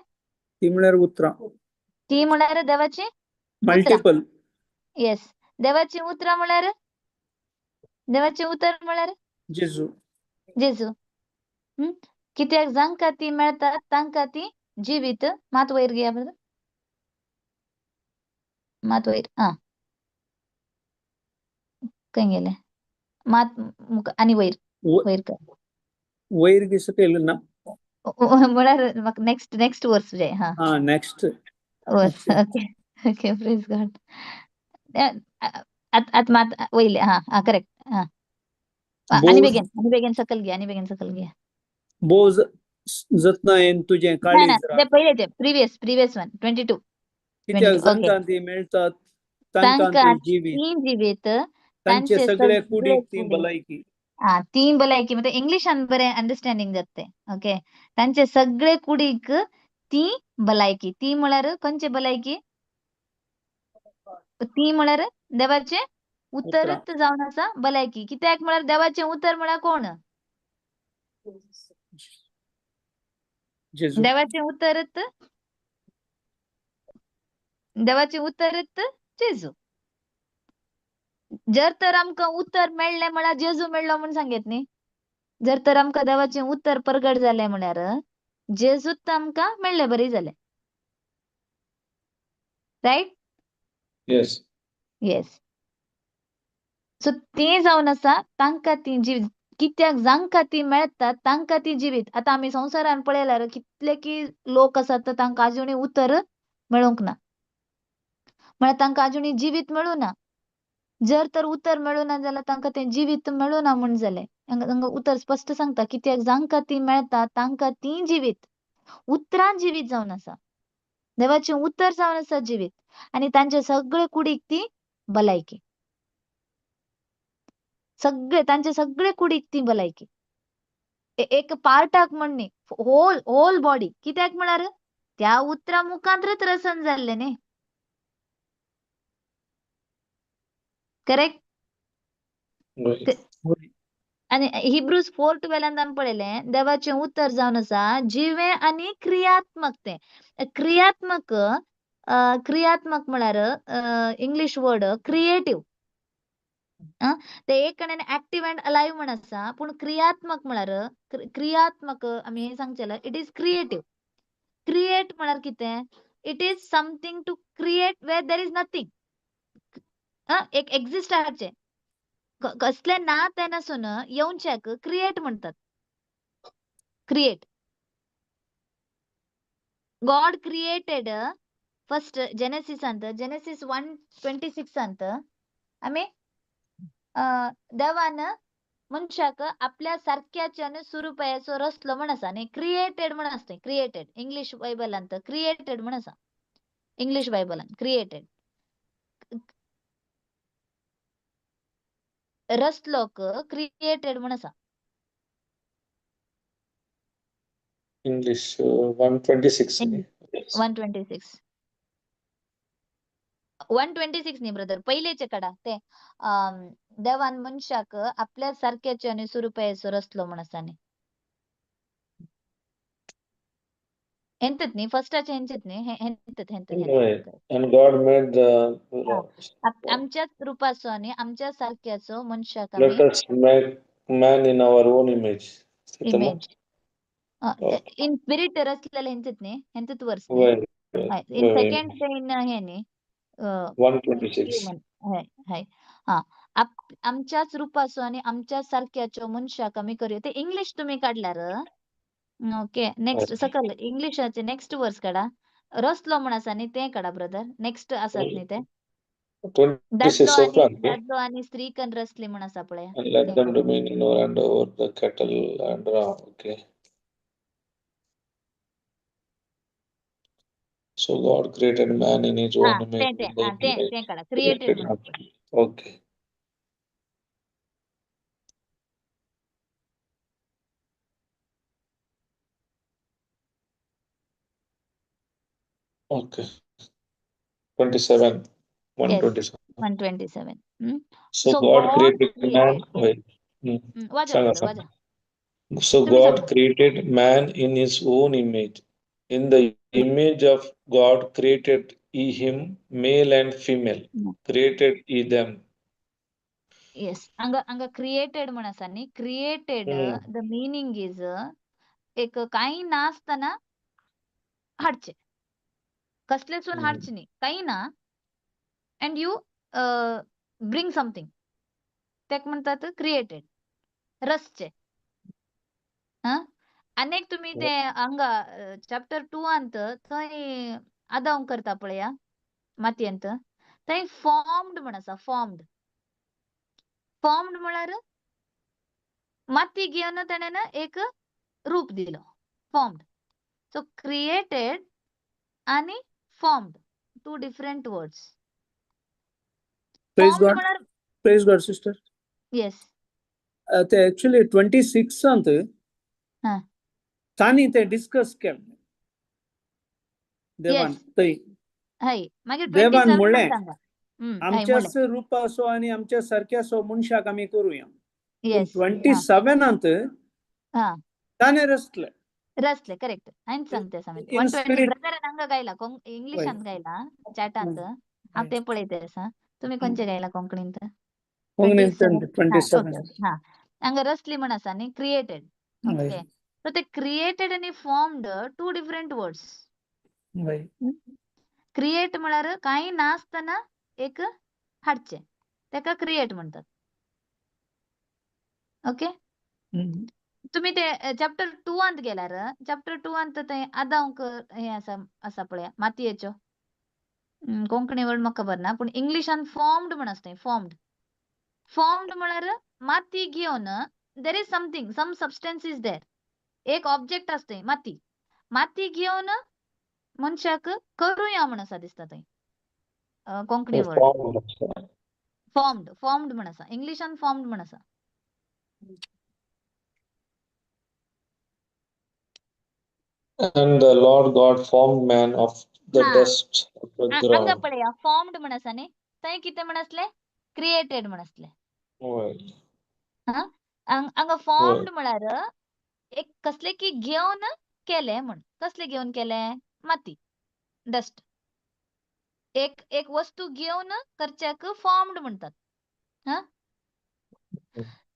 ती म्हळ्यार उतरां ती म्हळ्यार देवाची उतरां. मल्टिपल. येस देवाची उतरां म्हळ्यार देवाचे उतर म्हळ्यार जेजू जेजू. कित्याक जांका ती मेळतात तांका ती जीवित. मात वयर घे ब्रदर, मात वयर. खंय गेले मात आनी वयर वयर कर. वयर कसं केलं ना. म्हळ्यार म्हाका नेक्स्ट वर्स जाय. नेक्स्ट वर्स. Okay praise God. आत मात वयले. करेक्ट. आनी बेगीन सकल घे. बोज जतनायेन तुझे काळीज ते पहिले ते प्रिवियस वन 22. कित्याक ओके. जांकां ती मेळतात तांकां तांकां ती जिवीत ती जीवित तांचे तांचे सगळे सगळे कुडीक ती कुडीक. भलायकी. ती भलायकी म्हणजे इंग्लिशान बरें अंडरस्टँडिंग जाता. ओके. तांचे सगळे कुडीक ती भलायकी. ती म्हळ्यार खंयची भलायकी? ती म्हळ्यार देवाचे उतरच जावन आसा भलायकी. कित्याक म्हळ्यार देवाचे उतर म्हळ्यार कोण? जेजू देवाचे उतरच जेजू. जर तर आमकां उतर मेळ्ळें म्हळ्यार जेजू मेळ्ळो म्हणून सांगेत न्ही. जर तर आमकां देवाचें उतर प्रगट जालें म्हळ्यार जेजूच आमकां मेळ्ळें बरी जालें. रायट. Yes yes. सो ती जावन आसा तांकां ती जीवित. कित्याक जांकां ती मेळतात तांकां ती जीवित. आतां आमी संवसारान पळयल्यार कितले की लोक आसात तांकां आजुनी उतर मेळूंक ना. म्हळ्यार तांकां आजुनी जीवित मेळूं ना. जर तर उतर मेळूं ना जाल्यार तांकां तें जीवित मेळूं ना म्हण जालें. तांकां उतर स्पश्ट सांगता कित्याक जांकां ती मेळतात तांकां ती जीवित. उतरां जीवित जावन आसा. देवाचें उतर जावन आसा जीवित आनी तांचे सगळे कुडीक ती भलायकी. तांचे सगळे कुडीक ती भलायकी. एक पार्टाक म्हण न्ही, होल बॉडी. कित्याक म्हळ्यार त्या उतरा मुखांतरच रसन जाल्ले न्ही. करेक्ट. आणि हिब्रूज 4:12 आमी पळयलें देवाचें उतर जावन आसा जिवे आनी क्रियात्मक. क्रियात्मक म्हळ्यार इंग्लिश वर्ड क्रिएटिव्ह. ते एक कडेन ऍक्टिव्ह अँड अलाइव्ह म्हण आसा पूण क्रियात्मक म्हळ्यार क्रियात्मक आमी हे सांगचे जाल्यार इट इज क्रिएटिव्ह. क्रिएट म्हळ्यार कितें? It is something to create where there is nothing. एक एक्झिस्ट जावचें. कसले ना ते नसून येवचेक क्रिएट म्हणटात. Create. God created first Genesis 1:26 आमी देवान मनशाक आपल्या सारख्याच्या आणि स्वरूपाचो रचलो म्हण आसा न्ही. क्रिएटेड म्हण आसता. क्रिएटेड इंग्लिश बायबलांत क्रिएटेड म्हण आसा. इंग्लिश बायबलान क्रिएटेड. रचलोक क्रिएटेड म्हण आसा. इंग्लिश 1:26 न्ही. 1:26 न्ही ब्रदर. पहिलेचे काडा ते देवान मनशाक आपल्या सारख्याचे आणि स्वरूपाचो रचलो म्हण आसा न्ही. ಎಂತದ್ನಿ ಫಸ್ಟ್ ಆಚೆ ಹೆಂಚಿತ್ನಿ ಹೆಂತದ್ Right. And God made the आमच्याच रूपाचो आणि आमच्या सारख्याचो मनशाक let आम्ही us make man in our own image. Sitamo? Image Okay. In spirit रचलेले ಹೆಂಚಿತ್ನಿ ಹೆಂತದ್ ವರ್ಸ್ನಿ Right. Right. In Right. Second ते इन हे नी 126. ह्युमन हाय हा आमच्याच रूपाचो आणि आमच्या सारख्याचो मनशाक आम्ही करूया ते इंग्लिश तुम्ही काढल्यार ओके नेक्स्ट Right. सकल इंग्लिशाचे नेक्स्ट वर्स काढा रसलो म्हण आसा न्ही ते काढा ब्रदर नेक्स्ट आसात न्ही ते 26 दादलो आणि स्त्री कन रसली म्हण आसा पळया and let ते them काढा. dominion over and over the cattle and okay. So God created man in his हा own image. ते In the ते image ते काढा क्रिएटेड created म्हण him. Okay. Okay. 27. 127. 127 So So God God created man. created Wait. वाजा Sanga, brother sanga. वाजा So तुम्ही God सांगा created man in his own image. In the image of God created he him, male and female. Created he them. Yes अंग created म्हण आसा न्ही created Hmm. The meaning is एक काही नासतना हाडचे कसलेसून Hmm. हाडचे न्ही काही ना अँड यू ब्रिंग समथिंग तेका म्हणतात क्रिएटेड रसचे अनेक तुम्ही ते हांगा चॅप्टर 2 अंत थंय आदाव करता पळया मातयेंत थंय फॉर्म्ड म्हण आसा फॉर्म्ड म्हळ्यार माती घेवन तेणेन एक रूप दिलो फॉर्म्ड सो क्रिएटेड आणि formed two different words Praise formed God. म्हळ्यार Praise God, sister. येस ते ऍक्च्युली 26 हा तांणी ते डिस्कस केलें देवान येस थंय हय मागीर देवान 27 म्हणलें सांगा हय आमच्याच म्हणलें रुपाचो आणि आमच्या सारक्याचो मनशाक आमी करूया पूण येस 27 हा ताणें रचलें रसले करेक्ट हांवें सांगते समित इन 120 स्पिरिट ब्रदर हांगा गायला इंग्लिशान गायला चॅटांत हांव ते पळयते आसा तुम्ही खंयचे गायला कोंकणींत 27 27 ओके हा हांगा रसली म्हण आसा न्ही क्रिएटेड ओके सो ते क्रिएटेड आनी formed two different words create म्हळ्यार काही नासतना एक हाडचे तेका क्रिएट म्हणटात ओके तुम्ही ते चॅप्टर 2 अंत गेल्यार चॅप्टर 2 अंत थंय आदांक हे आसा पळया मातयेच्यो कोंकणी वर्ड म्हाका खबर ना पूण इंग्लिशान फॉर्म्ड म्हण आसता फॉर्म्ड म्हळ्यार माती घेवन there is something some substance is there एक ऑब्जेक्ट आसता माती घेवन मनशाक करूया म्हण आसा दिसता थंय कोंकणी वर्ड फॉर्म्ड म्हण आसा इंग्लिशान फॉर्म्ड म्हण आसा And the Lord God formed man of the dust of the हांगा ground. पळया फॉर्म्ड म्हण आसा न्ही थंय कितें म्हण आसले क्रिएटेड म्हण आसले Right. हांगा फॉर्म्ड म्हळ्यार एक कसले की घेवन केले म्हण कसले घेवन केले माती डस्ट एक वस्तू घेवन करच्याक फॉर्म्ड म्हणतात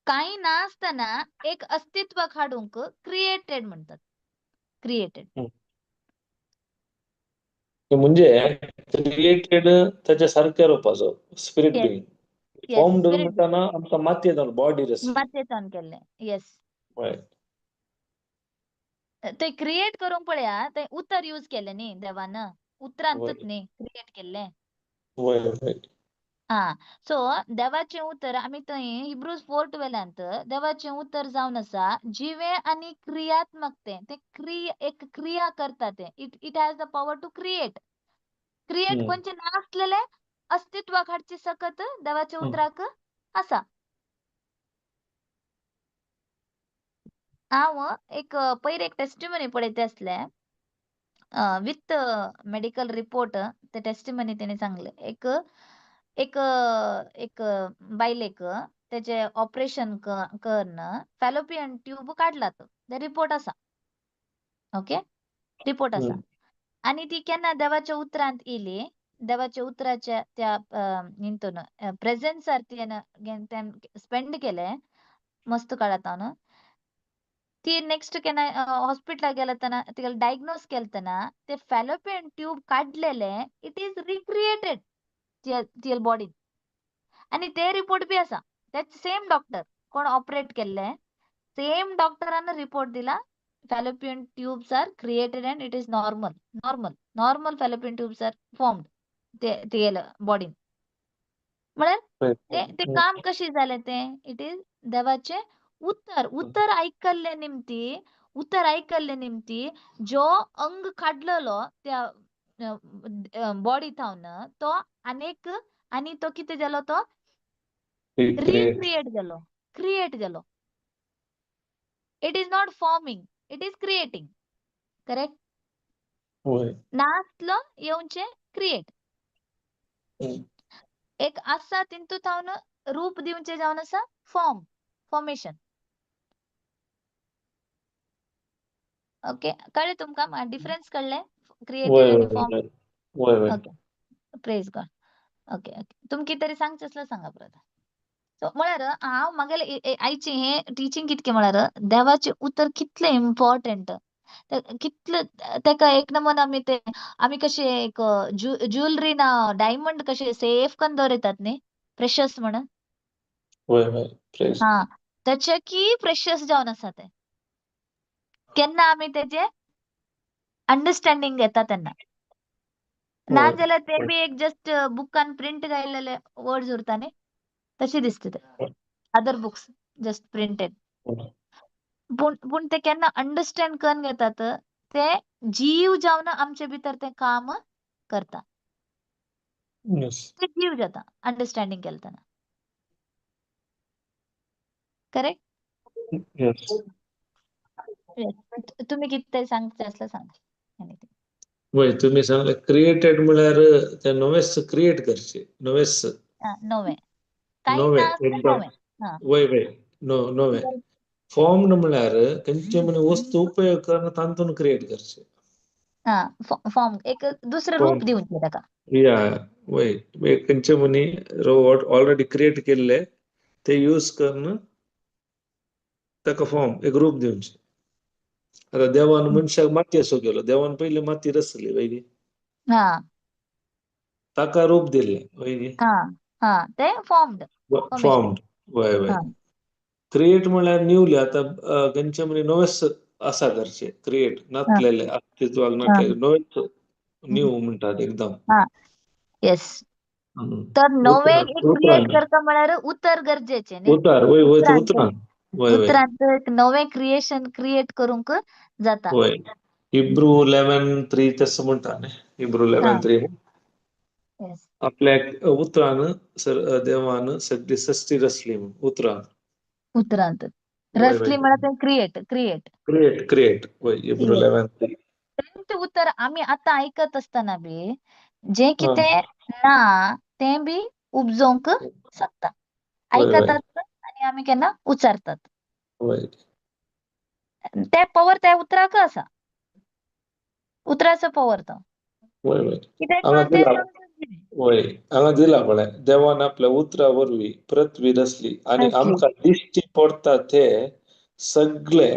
काही नासतना एक अस्तित्वाक हाडूंक क्रिएटेड म्हणतात क्रिएटेड म्हणजे क्रिएटेड त्याच्या सारख्या रूपाचो spirit yes being yes formed spirit म्हणताना आमकां मातयेत बॉडी रसली मातयेंतल्यान केल्ले येस ते क्रिएट करूंक पळया ते उतर यूज केले न्ही देवान उतरांतच न्ही क्रिएट केल्ले सो देवाचें उतर आमी थंय हिब्रूज 4:12 देवाचें उतर जावन आसा जिवे आनी क्रियात्मकते ते एक क्रिया करता ते it has the power to create खंयचे नासलेले अस्तित्वाक हाडचे सकत देवाच्या उतराक आसा हांव एक पयर एक टेस्टिमनी पळयते आसले विथ मेडिकल रिपोर्ट ते टेस्टिमनी तेणी सांगले एक एक एक बायलेक त्याचे ऑपरेशन करून फॅलोपियन ट्यूब काढलात ते रिपोर्ट आसा ओके रिपोर्ट आसा हम्म. आणि ती केन्ना देवाच्या उतरांत येयली देवाच्या उतराच्या त्या हितून प्रेझेन्सार त्यानं स्पेंड केले मस्त काळात ती नेक्स्ट केन्ना हॉस्पिटलाक गेला तेन्ना तिका डायग्नोज केलं तेन्ना ते फॅलोपियन ट्यूब काढलेले इट इज रिक्रिएटेड तियल बॉडीन आणि ते रिपोर्ट बी आसा तेच सेम डॉक्टर कोण ऑपरेट केल्ले सेम डॉक्टरान रिपोर्ट दिला fallopian tubes are created and it is normal fallopian tubes are formed ते बॉडी म्हळ्यार Right. ते काम कशी झाले ते इट इज देवाचे उत्तर ऐकल्ले निमती जो अंग काढलेलो त्या बॉडी थावन तो अनेक आणि तो किती झालो तो Recreate. क्रिएट झालो it is not forming it is creating correct होय. नाचलो येऊनचे क्रिएट हम्म. एक असा तिंतू थावन रूप दिवचे जावन असा फॉर्मेशन ओके कळले तुमका डिफरन्स कळले क्रिएटेड होय आणि होय फॉर्म होय. होय होय. Okay praise God okay okay तुम कितें तरी सांगचे असल्यार सांगा ब्रदर सो म्हळ्यार हांव म्हागेले आयचे हे टिचींग कितके म्हळ्यार देवाचे उतर कितले इम्पॉर्टंट कितले तेका एक नमून आमी कशे एक ज्वेलरी ना डायमंड कशे सेफ करून दवरतात न्ही प्रेशस म्हणून होय होय. Praise. हा त्याचे की प्रेशस जावन आसा ते केन्ना आमी तेजे अंडरस्टँडिंग घेता तेन्ना ना होय. जाल्यार ते बी एक जस्ट बुकान प्रिंट गायलेले वर्ड्स उरता न्ही तशी दिसता ते अदर बुक्स जस्ट प्रिंटेड होय. पूण ते केन्ना अंडरस्टँड करून घेतात ते जीव जावन आमचे भितर ते काम करता Yes. ते जीव जाता अंडरस्टँडिंग केलं तेन्ना करेक्ट Yes. तुम्ही किती तरी सांगचे असलं सांगा anything. होय तुम्ही सांगले क्रिएटेड म्हळ्यार ते नवेच क्रिएट करचे नवेच नवे काही नवे ना असतं एकदम नवे हा वय वय नवे फॉर्म म्हळ्यार तेंचे म्हणे वस्तू उपयोग करून तांतून क्रिएट करचे हा फॉर्म एक दुसरं Form. रूप दिवचे ताका या वय खंयचे म्हणी रोबोट ऑलरेडी क्रिएट केल्ले ते यूज करून ताका फॉर्म एक रूप दिवचे आता देवान मनशाक माती असो केलो देवान पहिले माती रचली वैदी हा ताका रूप दिले वैदी हा हा ते फॉर्मड फॉर्म वय वय हा क्रिएट म्हळ्यार न्यूली आता खंयचे म्हणे नवेच आसा करचे क्रिएट नातलेले अस्तित्वाक हा नातलेले नवेच न्यू म्हणतात एकदम हा येस हम्म. तर नवे उतरान एक क्रिएट उतरान करता म्हळ्यार उतर गरजेचे न्ही उतार वय वय ते उतरांत उतरान वय वय उतरांत एक नवे क्रिएशन क्रिएट करूंक जाता वय हिब्रू 11:3 तसं म्हणता न्ही हिब्रू हा 11:3 येस आपल्या उतरान देवान सगळी सृष्टी रचली म्हणून उतरान उतरांत वय वय रसली म्हळ्यार ते क्रिएट क्रिएट वय हिब्रू 11:3 ते उतर आम्ही आता ऐकत असताना बी जे हा किते ना ते बी उपजोंक शकता वय वय ऐकतात आणि आम्ही केन्ना उच्चारतात वय ते पवर त्या उतराक आसा उतराचो पवर तो वय वय कित्याक हांगा म्हणून ते दिला समजून वय हांगा दिला पळय देवान आपल्या उतरा वरवीं पृथ्वी रचली आणि रचली. आमकां दिश्टी पडटा ते सगळे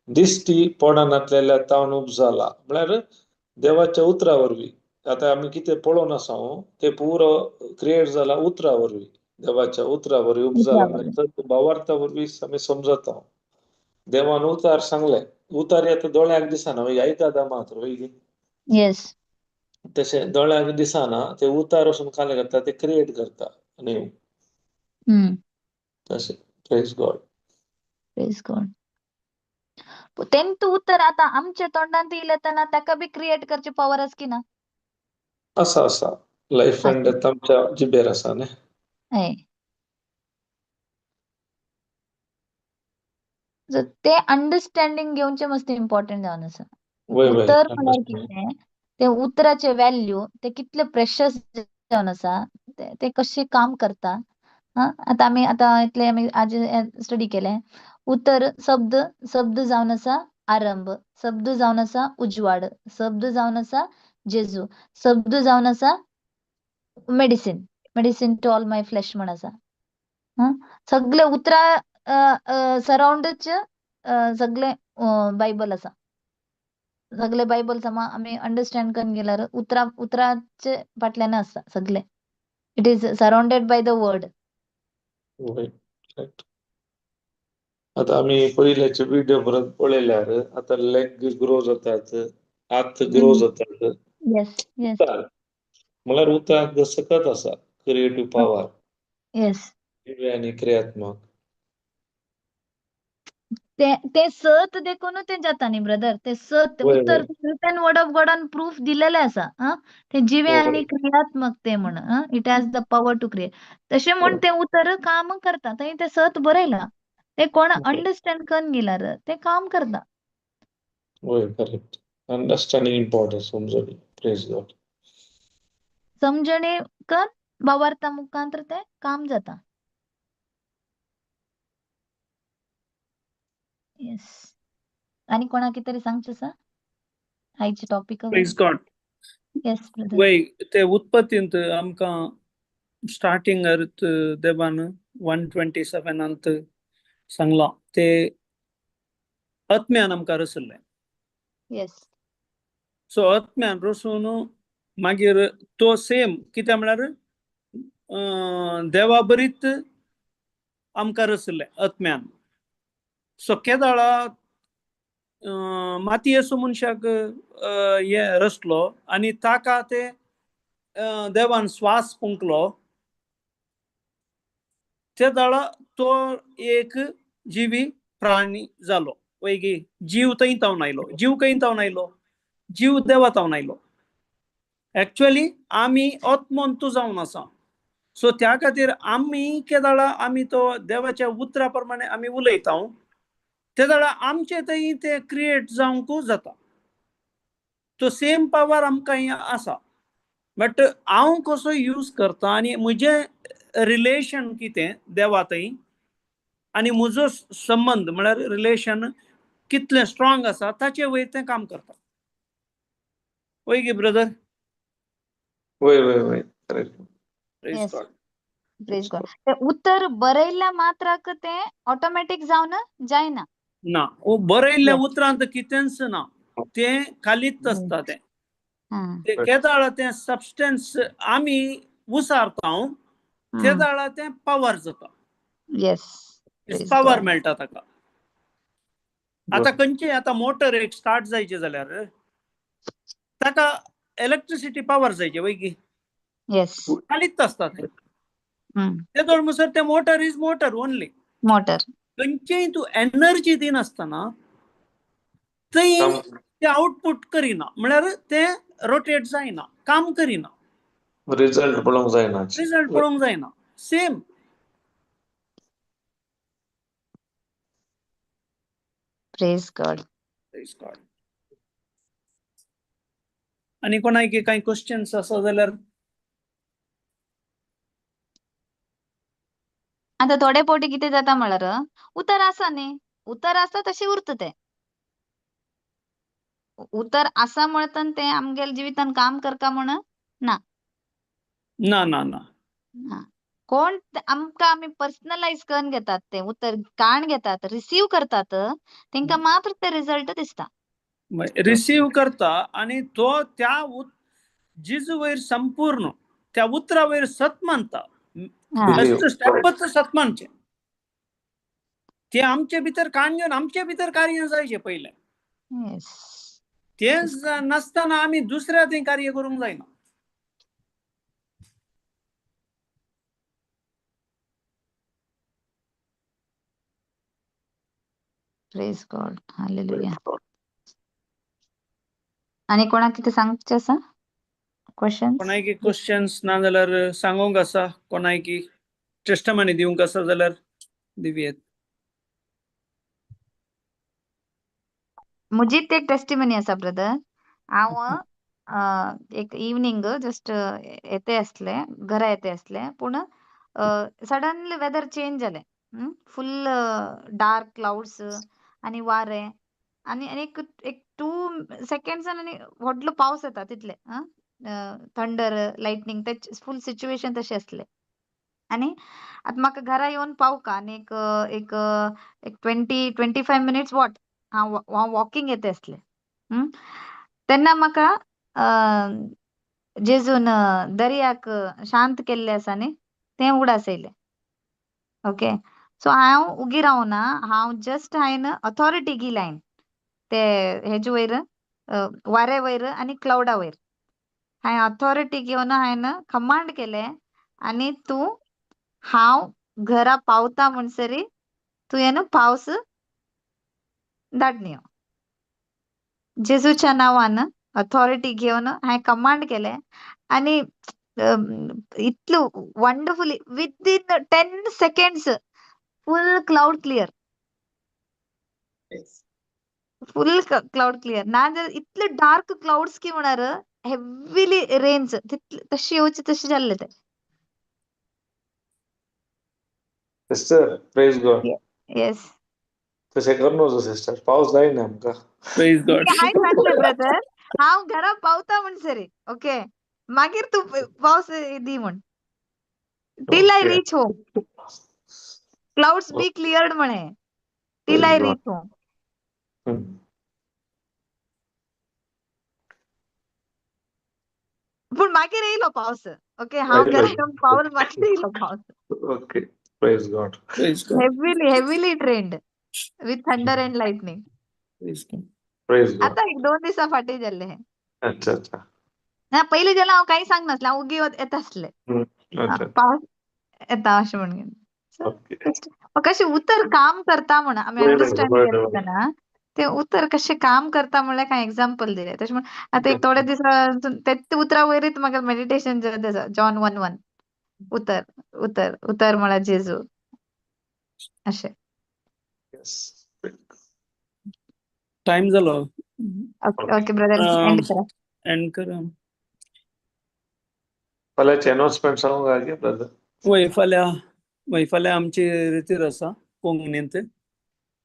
दिश्टी पडनातलेल्या तावन उपजाला म्हळ्यार देवाच्या उतरा वरवीं आता आमी कितें पळोवन आसा ते पुरो क्रिएट जाला उतरा वरवीं देवाच्या उतरा वरवीं उपजाला उतरावरवीं. भावार्था वरवीं आमी समजता देवान उतार सांगले उतार आता दोळ्याक दिसना वय आयकाता मात्र वय येस तसे दोळ्याक दिसना ते उतार वचून काय करता ते क्रिएट करता न्यू हम्म तसे प्रेज गॉड प्रेज गॉड तेंत उतर आता आमच्या तोंडांत येयले तेन्ना ताका बी क्रिएट करची पॉवर आसकी ना असा लाईफ अँड डेथ आमच्या जिबेर आसा न्ही हय ते अंडरस्टँडिंग घेवनचे मस्त इम्पॉर्टंट जावन आसा वय वय उतर म्हळ्यार अंडरस्टँड कितें ते उतराचे व्हॅल्यू ते कितले प्रेशस जावन आसा ते कशे काम करता आता आमी इतले आमी आज स्टडी केले उतर शब्द जावन आसा आरंभ, शब्द जावन आसा उजवाड, शब्द जावन आसा जेजू, शब्द जावन आसा medicine, medicine to all my flesh म्हण आसा. सगळे उतरां सराउंडच सगळे बायबल आसा. सगळे बायबल समा आमी अंडरस्टँड करून गेल्यार उतराचे फाटल्यान आसा सगळे. It is surrounded by the word. होय right. आता आम्ही पहिल्याचे व्हिडिओ परत पळयल्यार आता लेग ग्रो जातात, हात ग्रो जातात. येस येस उतार म्हळ्यार उतार सकत आसा क्रिएटिव्ह पॉवर, येस. दिव्य आनी क्रियात्मक. ते सत देखून ते जाता न्ही ब्रदर. ते सत होय, उत्तर होय. रिटन वर्ड ऑफ गॉडान प्रूफ दिलेले आसा. ते जिवे होय. आनी क्रियात्मक ते म्हण. It has the power to create. तशें म्हण ते उतर काम करता. थंय ते सत बरयला. ते कोण होय. अंडरस्टँड करून गेल्यार ते काम करता. होय करेक्ट. अंडरस्टँडिंग इम्पॉर्टंट समजून. Praise God. समजणे कर भावार्था मुखांतर ते काम जाता. येस. आनी कोणाक कितें तरी सांगचें आसा आयच्या टॉपिका प्रेज वयल्यान? गॉड. Yes brother. वय ते उत्पत्तींत आमकां स्टार्टिंगार देवान 127 सांगलां ते आत्म्यान आमकां रचल्लें. येस. सो आत्म्यान रचून मागीर तो सेम कितें म्हळ्यार देवा बरीत आमकां रचल्लें आत्म्यान. सो केदाळा माती असो मनशाक हे रचलो आनी ताका ते देवान श्वास फुंकलो. त्या दाळा तो एक जिवी प्राणी जालो. वैगी जीव थंय तावन आयलो. जीव खंय तावन आयलो? जीव देवा तावन आयलो. एक्चुअली आमी आत्मंतू जावन आसा. सो त्या खातीर आमी केदाळा आमी तो देवाच्या उतरा प्रमाणे आमी उलयता त्या दाळा आमचे थंय ते क्रिएट जावंक जाता. तो सेम पावर आमकां आसा. बट हांव कसो यूज करता आनी म्हजें रिलेशन कितें देवा थंय आनी म्हजो संबंध म्हळ्यार रिलेशन कितलें स्ट्रॉंग आसा ताचे वयर तें काम करता. वय गे ब्रदर. वय correct. Praise yes. God. Praise God. ते उतर बरयल्या मात्राक ते ऑटोमॅटिक जावन जायना. ना बरयल्ल्या Yes. उतरांत कितेंच ना. तें खालीच आसता. ते केदाळ तें सबस्टन्स आमी उसारता त्या दाळा तें पावर जाता. येस. Praise power God. मेळटा ताका. आतां खंयची आतां मोटर एक स्टार्ट जायची जाल्यार ताका इलेक्ट्रिसिटी पावर जायची वैगी येस. खालीच आसता तें. ते दोन म्हणसर ते motor is motor only. Motor. खंयचेय तूं एनर्जी दिनासतना थंय ते आउटपुट करिना म्हळ्यार ते रोटेट जायना, काम करिना, रिझल्ट पळोवंक जायना. रिजल्ट पळोवंक जायना. सेम. Praise God. आनी कोणाक कांय क्वेश्चन्स आसा जाल्यार आता थोडे पोटी कितें जाता म्हळ्यार उतर आसा न्ही. उतर आसा तशें उरता ते. उतर आसा म्हणटन ते आमगेल्या जिवितान काम करता म्हण ना. ना ना ना. कोण आमकां आमी पर्सनलायज करून घेतात ते उतर काण घेतात, रिसीव करतात तेंकां मात्र ते रिजल्ट दिसता. रिसीव करता आनी तो त्या जिजू वयर संपूर्ण त्या उतरा वयर सत मानता. फर्स्ट स्टेपच सत मानचें. ते आमचे भितर काण घेवन आमचे भितर कार्य जायचे पयलें. येस. ते नासतना आमी दुसऱ्या थंय कार्य करूंक जायना. Praise God. हालेलुया. आनी कोणाक कितें सांगचें आसा? क्वेश्चन्स? कोणाक क्वेश्चन्स ना जाल्यार सांगूंक आसा. कोणाक टेस्टमनी दिवंक आसा जाल्यार दिवयेत. म्हजीच एक टेस्टिमनी आसा ब्रदर. हांव एक इवनिंग जस्ट येते आसले, घरा येते आसले पूण सडनली वेदर चेंज जालें. फुल डार्क क्लाउड्स आनी वारें आणि आणि एक एक 2 सेकंड्स आणि व्हडलो पावस येता तितले थंडर लायटनिंग ते फुल सिच्युएशन तशी असले. आणि आता म्हाका घरा येवन पावका आणि एक 20-25 मिनिट्स वॉट हांव वॉकिंग येते असले. तेन्ना म्हाका जेजून दर्याक शांत केल्ले आसा न्ही तें उगडास येयलें. ओके. सो हांव उगी रावना, हांव जस्ट हांवें अथॉरिटी गी लायन ते हेजे वयर वारे वयर आनी क्लाउडा वयर हांवें अथॉरिटी घेवन हांवें कमांड केले आनी तूं हांव घरा पावता म्हणसरी तुवें पावस धाडनियो. जेजूच्या नांवान अथॉरिटी घेवन हांवें कमांड केले आनी इतलो वंडरफुली विदिन 10 सेकंड्स फुल क्लाउड क्लियर. फुल क्लाउड क्लियर ना जाल्यार इतले डार्क क्लाउड्स की म्हणार हेवीली रेन्स तशी येवची तशी जाल्ले ते. Sister praise God. येस. तशें करनोजो सिस्टर, पावस जायना आमकां. Praise God. हांवें सांगलें ब्रदर हांव घरा पावता म्हणसरी ओके मागीर तूं पावस दी म्हण. Till I Okay. Reach home clouds be cleared म्हणे till Praise I God. Reach home. Hmm. पूण मागीर येयलो पावस. ओके हांव आयलो. घरा येवन पावल मागीर येयलो पावस. Okay. Praise God. Praise God. Heavily trend with thunder and lightning. Praise God. Praise God. आता 1-2 दिसा फाटी जाल्ले हे. अच्छा अच्छा. ना पयलीं जाल्यार हांव कांय सांगनासलें हांव उगी येता आसलें. Hmm. अच्छा. पावस येता अशें म्हणून. Okay. कशें उतर काम करता म्हण आमी अंडरस्टँड बरोबर. केलें ते उतर कशें काम करता म्हणल्यार कांय एक्झाम्पल दिलें. तशें म्हण आतां एक थोडे दीस ते उतरा वयरीत म्हाका मेडिटेशन जॉन 1:1 उतर उतर उतर म्हळ्यार जेजू अशें. Yes. टाइम जालो. ओके ओके ब्रदर एंड करा. एंड करा. फाल्यांचे अनाउन्समेंट सांगूंक गे ब्रदर. वय फाल्यां आमची रितीर आसा कोंकणींत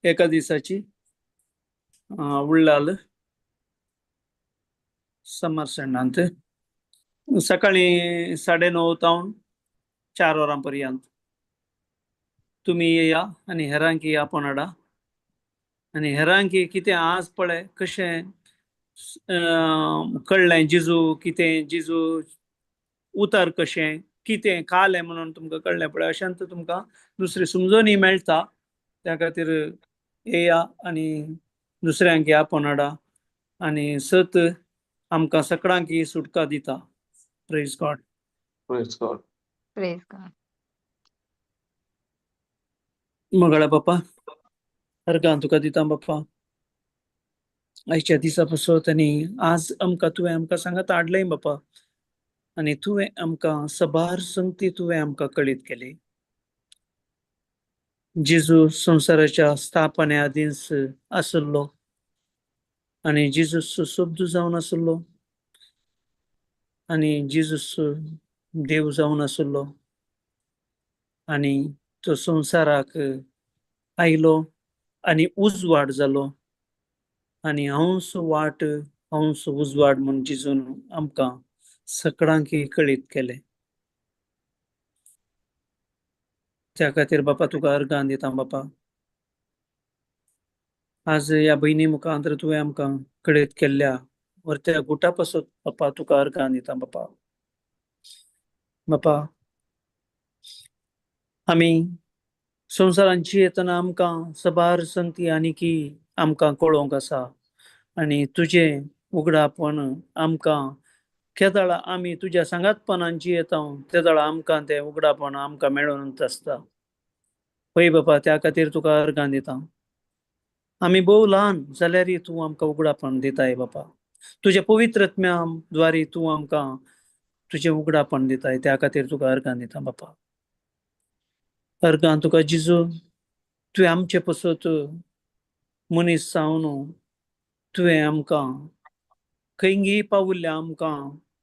एका दिसाची उल्लाल समरसेंडांत सकाळी 9:30 तावन 4 वरां पर्यंत. तुमी येया आनी हेरांक आपोवन हाडा आनी हेरांक कितें आज पळय कशें कळ्ळें जेजू कितें जेजू उतर कशें कितें कालें म्हणून तुमकां कळ्ळें पळय अशेंत तुमकां दुसरी समजोनी मेळटा. त्या खातीर येया आनी दुसऱ्यांक आपोवन हाडा आनी सत आमकां सगळ्यांक ही सुटका दिता. Praise God. Praise God. Praise God. मंगळा बापा अर्गां तुका दिता बापा आयच्या दिसा पासत आनी आज आमकां तुवें आमकां सांगात हाडलंय बापा आनी तुवें आमकां सबार संगती तुवें आमकां कळीत केली. जेजू संवसाराच्या स्थापने आदींच आसलो आनी जेजूस सोबदू जावन आसलो आनी जेजूस देव जावन आसलो आनी तो संवसाराक आयलो आनी उजवाड जालो आनी हंस वाट हंस उजवाड म्हूण जेजून आमकां सगळ्यांक कळीत केलें. त्या खातीर बापा तुका अर्गां दिता बापा. आज ह्या भयणी मुखांतर तुवें आमकां कळीत केल्ल्या त्या गुटा पासत बापा तुका अर्गां दिता बापा. बापा आमी संवसारांत येतना आमकां सबार संगती आनीकी आमकां कळोवंक आसा आनी तुजें उगडापण आमकां केदळ आमी तुज्या सांगातपणान जियेता तेदळ आमकां तें उगडापण आमकां मेळून आसता. पळय बापा त्या खातीर तुका अर्गां दिता. आमी भोव ल्हान जाल्यारय तूं आमकां उगडापण दिताय बापा. तुज्या पवित्रत्म्या द्वारे तूं आमकां तुजें उगडापण दिताय त्या खातीर तुका अर्गां दिता बापा. अर्गां तुका जेजू तुवें आमचे पसत मनीस जावन तुवें आमकां खंयी पावुल्ल्या आमकां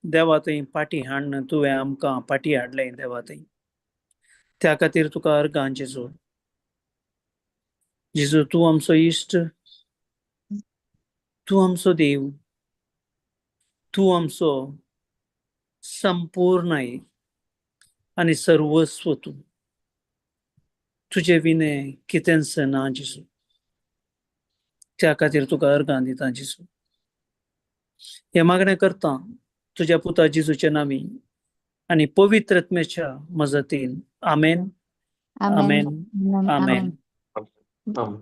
देवा थंय पाटी हाडून तुवें आमकां पाटी हाडले देवा थंय. त्या खातीर तुका अर्गां जेजू. जेजू तूं आमचो इश्ट तू आमचो देव, तू आमचो संपूर्ण आहे आणि सर्वस्व तू. तुझे विनय कितेंच ना जिसू. त्या खातीर तुका अर्गां दिता जिसू. हे मागणें करता तुझ्या पुता जिजूच्या नामी आणि पवित्र आत्म्याच्या मजतीन. आमेन. Amen. Amen. Amen. Amen.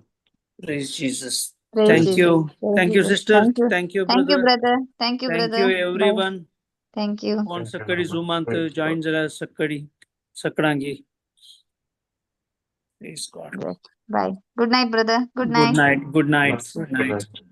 Praise Jesus. Praise Thank Jesus. you. Praise Thank you, Jesus. sister. Thank you. Thank you, Thank you, brother. brother. Thank you, Thank brother. you, Bye. everyone. Thank you. कोण Thank you, सकाळी Mama. झुमांत Praise join God. झाल्यार सकाळी Praise God. Yes. Bye. Good night, brother. Good Good night. night. Good night. Good Good night. night.